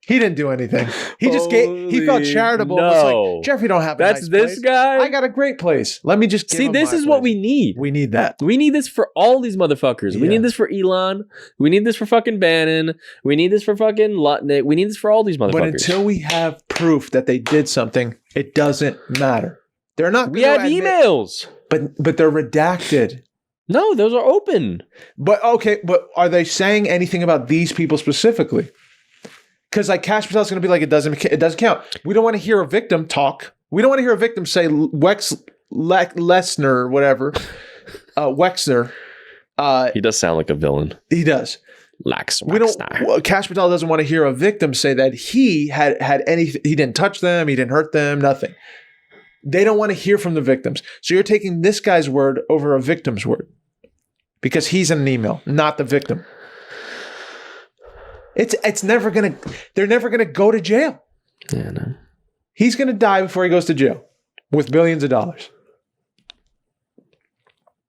He didn't do anything. He just he felt charitable. No. It was like, Jeffrey don't have a That's nice this place. guy? I got a great place. Let me just give See, him this my is what place. we need. We need that. We need this for all these motherfuckers. We Yeah. need this for Elon. We need this for fucking Bannon. We need this for fucking Lutnick. We need this for all these motherfuckers. But until we have proof that they did something, it doesn't matter. They're not. we gonna have admit- emails. but they're redacted. No, those are open. But okay, but are they saying anything about these people specifically? Because like Cash Patel's going to be like, it doesn't count. We don't want to hear a victim talk. We don't want to hear a victim say Lesnar or whatever. Wexner. He does sound like a villain. He does. Cash Patel doesn't want to hear a victim say that he had anything. He didn't touch them. He didn't hurt them. Nothing. They don't want to hear from the victims. So you're taking this guy's word over a victim's word because he's in an email, not the victim. It's never gonna. They're never gonna go to jail. Yeah, no. He's gonna die before he goes to jail with billions of dollars.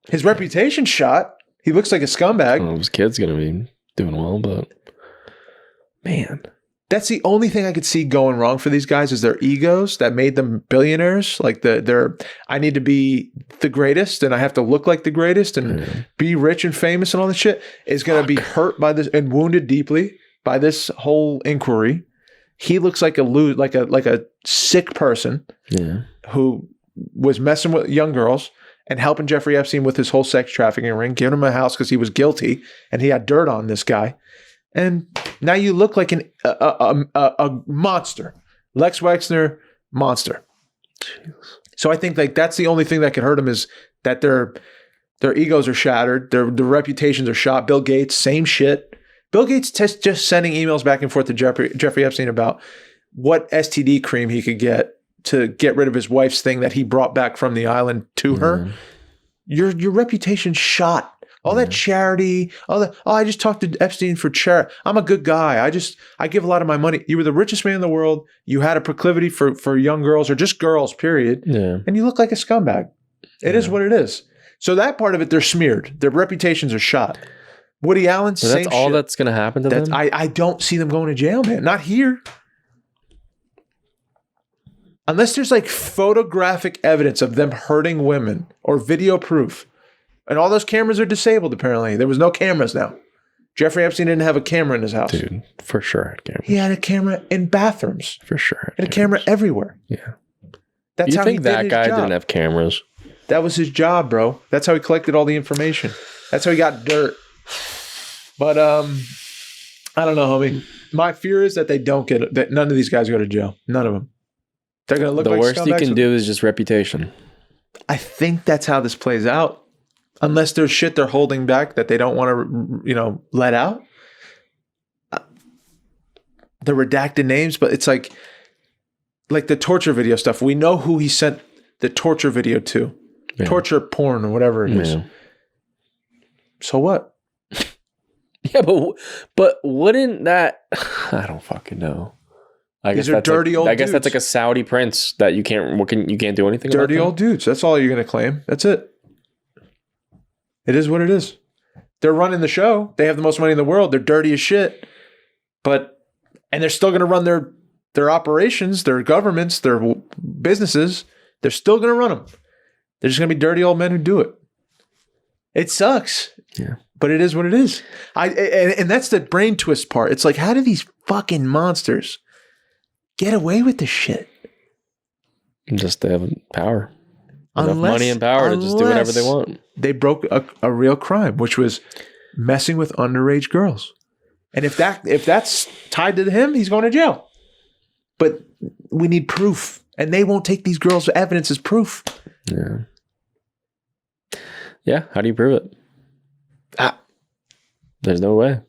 His reputation's shot. He looks like a scumbag. Well, his kid's gonna be doing well, but man, that's the only thing I could see going wrong for these guys is their egos that made them billionaires. Like I need to be the greatest and I have to look like the greatest and be rich and famous and all this shit is going to be hurt by this and wounded deeply by this whole inquiry. He looks like a sick person who was messing with young girls and helping Jeffrey Epstein with his whole sex trafficking ring, giving him a house because he was guilty and he had dirt on this guy. And now you look like a monster. Lex Wexner, monster. Jeez. So I think like that's the only thing that can hurt him is that their egos are shattered. Their reputations are shot. Bill Gates, same shit. Bill Gates just sending emails back and forth to Jeffrey Epstein about what STD cream he could get to get rid of his wife's thing that he brought back from the island to her. Your reputation's shot. All that charity, I just talked to Epstein for charity. I'm a good guy. I give a lot of my money. You were the richest man in the world. You had a proclivity for young girls or just girls, period. Yeah. And you look like a scumbag. It is what it is. So that part of it, they're smeared. Their reputations are shot. Woody Allen, so that's all that's going to happen to them? I don't see them going to jail, man. Not here. Unless there's like photographic evidence of them hurting women or video proof. And all those cameras are disabled, apparently. There was no cameras now. Jeffrey Epstein didn't have a camera in his house. Dude, for sure had cameras. He had a camera in bathrooms. For sure. And a camera everywhere. Yeah. That's you how think he did that his guy job. didn't have cameras? That was his job, bro. That's how he collected all the information. That's how he got dirt. But I don't know, homie. My fear is that that none of these guys go to jail. None of them. They're gonna look like the worst you can scumbags. do is just reputation. I think that's how this plays out. Unless there's shit they're holding back that they don't want to, let out. The redacted names, but it's like the torture video stuff. We know who he sent the torture video to. Yeah. Torture porn or whatever it is. So what? Yeah, but wouldn't that... I don't fucking know. I guess that's dirty old I guess dudes. that's like a Saudi prince that you can't do anything about. Dirty old dudes. That's all you're going to claim. That's it. It is what it is. They're running the show. They have the most money in the world. They're dirty as shit. And they're still going to run their operations, their governments, their businesses. They're still going to run them. They're just going to be dirty old men who do it. It sucks. Yeah. But it is what it is. And that's the brain twist part. It's like, how do these fucking monsters get away with this shit? Just they have power. enough money and power to just do whatever they want. They broke a real crime, which was messing with underage girls. And if that's tied to him, he's going to jail. But we need proof. And they won't take these girls' evidence as proof. Yeah. Yeah. How do you prove it? There's no way.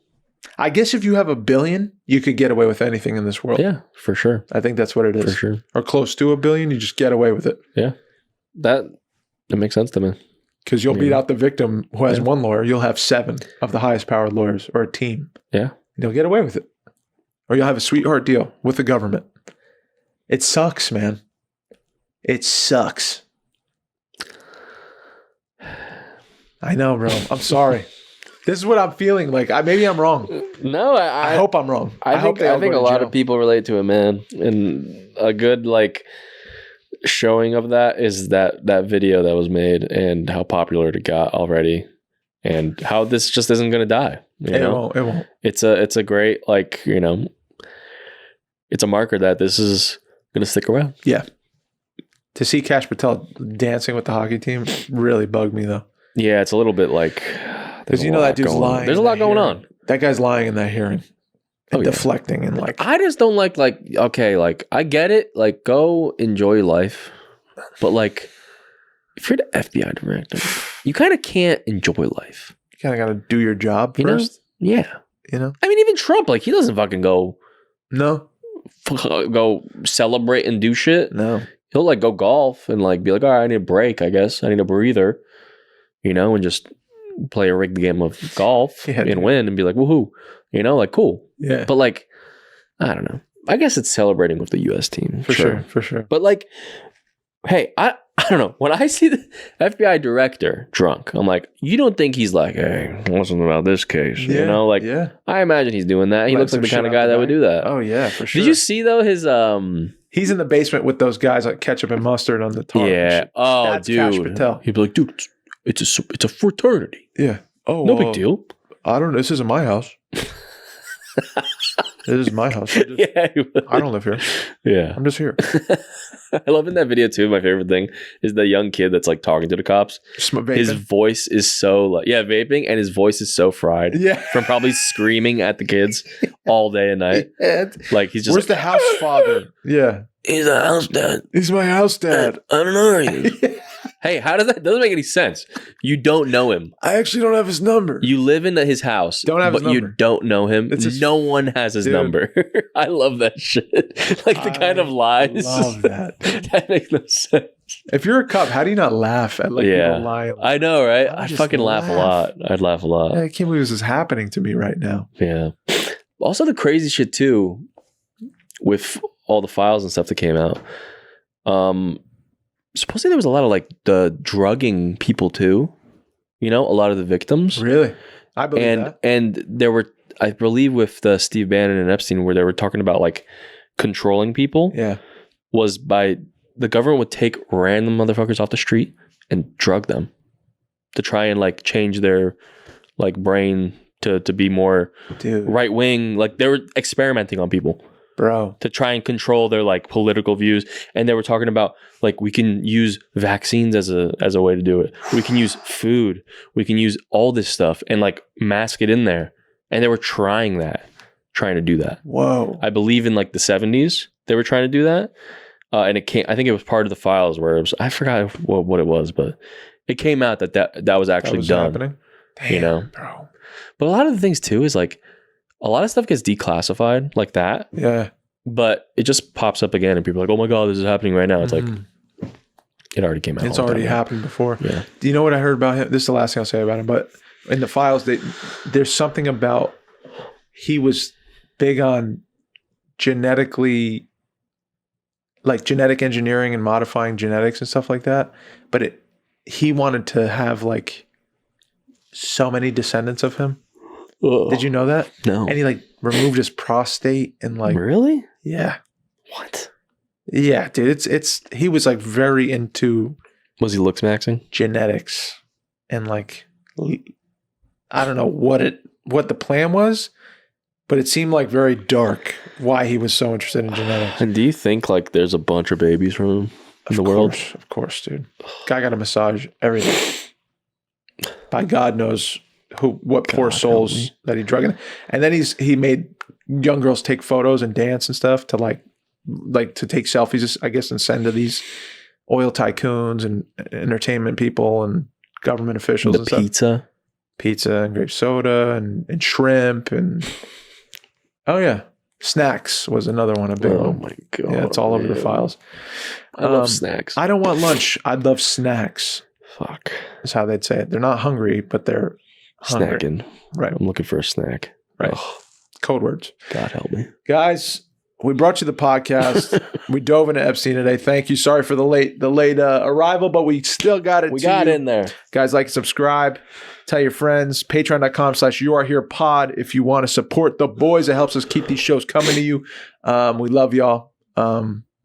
I guess if you have $1 billion, you could get away with anything in this world. Yeah, for sure. I think that's what it is. For sure. Or close to $1 billion, you just get away with it. Yeah. That makes sense to me. Because you'll beat out the victim who has one lawyer. You'll have 7 of the highest powered lawyers or a team. Yeah. And you'll get away with it. Or you'll have a sweetheart deal with the government. It sucks, man. It sucks. I know, bro. I'm sorry. This is what I'm feeling like. Maybe I'm wrong. No, I hope I'm wrong. I think a lot of people relate to it, man. And a good showing of that is that video that was made and how popular it got already, and how this just isn't going to die. It won't. It's a great it's a marker that this is going to stick around. Yeah. To see Kash Patel dancing with the hockey team really bugged me though. Yeah, it's a little bit like because that dude's lying. There's a lot going on. That guy's lying in that hearing. And deflecting and I just don't okay, I get it, go enjoy life, but if you're the FBI director, you kind of can't enjoy life. You kind of got to do your job first. Yeah, I mean, even Trump, he doesn't fucking go celebrate and do shit. No, he'll go golf and be all right, I need a break. I guess I need a breather, and just play a rigged game of golf and win and be woohoo, cool. Yeah. But I don't know. I guess it's celebrating with the US team. For sure. But hey, I don't know. When I see the FBI director drunk, I'm you don't think he's hey, listen about this case. Yeah. I imagine he's doing that. He looks like the kind of guy that would do that. Oh yeah, for sure. Did you see though his he's in the basement with those guys like ketchup and mustard on the tar. Yeah. Oh, that's dude. Kash Patel. He'd be dude, it's a fraternity. Yeah. Oh, no big deal. I don't know. This isn't my house. This is my house. I don't live here. Yeah. I'm just here. I love in that video too. My favorite thing is the young kid that's talking to the cops. His voice is so vaping, and his voice is so fried. Yeah. From probably screaming at the kids all day and night. He's just where's the house father? Yeah. He's a house dad. He's my house dad. I don't know you. Hey, how doesn't make any sense? You don't know him. I actually don't have his number. You live in his house, but you don't know him. No one has his number. I love that shit. The kind of lies. I love that. That makes no sense. If you're a cop, how do you not laugh at people lying? I know, right? I fucking laugh a lot. I'd laugh a lot. I can't believe this is happening to me right now. Yeah. Also, the crazy shit too, with all the files and stuff that came out. Supposedly there was a lot of the drugging people too. A lot of the victims. Really? I believe that. And there were, I believe, with the Steve Bannon and Epstein, where they were talking about controlling people. Yeah. Was by the government would take random motherfuckers off the street and drug them to try and change their brain to be more right wing. They were experimenting on people. Bro. To try and control their political views. And they were talking about we can use vaccines as a way to do it. We can use food. We can use all this stuff and mask it in there. And they were trying to do that. Whoa. I believe in the 70s they were trying to do that. And it came, I think it was part of the files where it was, I forgot what it was, but it came out that was actually done. Happening? Damn, bro. But a lot of the things too is a lot of stuff gets declassified like that. Yeah. But it just pops up again and people are oh my God, this is happening right now. It's it already came out. It's already happened before. Yeah. Do you know what I heard about him? This is the last thing I'll say about him, but in the files, there's something about he was big on genetic engineering and modifying genetics and stuff like that. But he wanted to have so many descendants of him. Ugh. Did you know that? No. And he removed his prostate and really? Yeah. What? Yeah, dude. It's he was very into. Was he looks maxing? Genetics and I don't know what the plan was, but it seemed very dark why he was so interested in genetics. And do you think there's a bunch of babies from him? in the world. Of course, dude. Guy got a massage, everything. By God knows what poor souls that he drug in. And then he made young girls take photos and dance and stuff to like to take selfies, I guess, and send to these oil tycoons and entertainment people and government officials. The and pizza and grape soda and shrimp and snacks was another one. A big one. Oh my God. Yeah, it's all over the files. I love snacks. I don't want lunch. I'd love snacks. Fuck. That's how they'd say it. They're not hungry, but they're hungry. Snacking. Right. I'm looking for a snack. Right. Ugh. Code words. God help me. Guys, we brought you the podcast. We dove into Epstein today. Thank you. Sorry for the late arrival, but we still got it. We got in there. Guys, like and subscribe. Tell your friends. Patreon.com/youareherepod if you want to support the boys. It helps us keep these shows coming to you. We love y'all.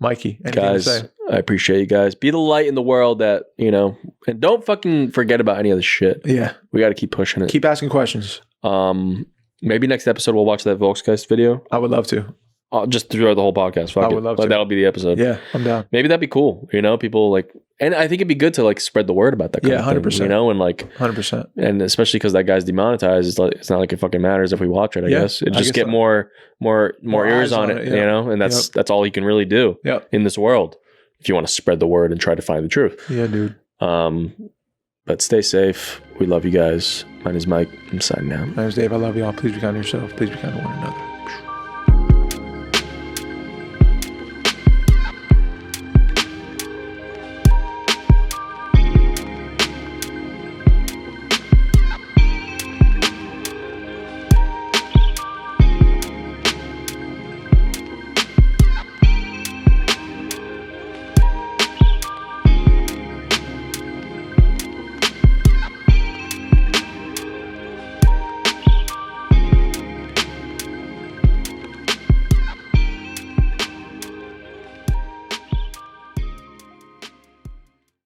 Mikey, anything guys, to say? I appreciate you guys. Be the light in the world that, and don't fucking forget about any of this shit. Yeah. We got to keep pushing it. Keep asking questions. Maybe next episode we'll watch that Volksgeist video. I would love to. Just throughout the whole podcast. Fuck I would love to. That'll be the episode. Yeah, I'm down. Maybe that'd be cool. People and I think it'd be good to spread the word about that kind of 100%. thing, and 100%. And especially because that guy's demonetized, it's not like it fucking matters if we watch it, I guess. It just get more ears on it, and that's all you can really do in this world if you want to spread the word and try to find the truth. Yeah, dude. But stay safe. We love you guys. My name is Mike. I'm signing out. My name is Dave. I love y'all. Please be kind to yourself. Please be kind to one another.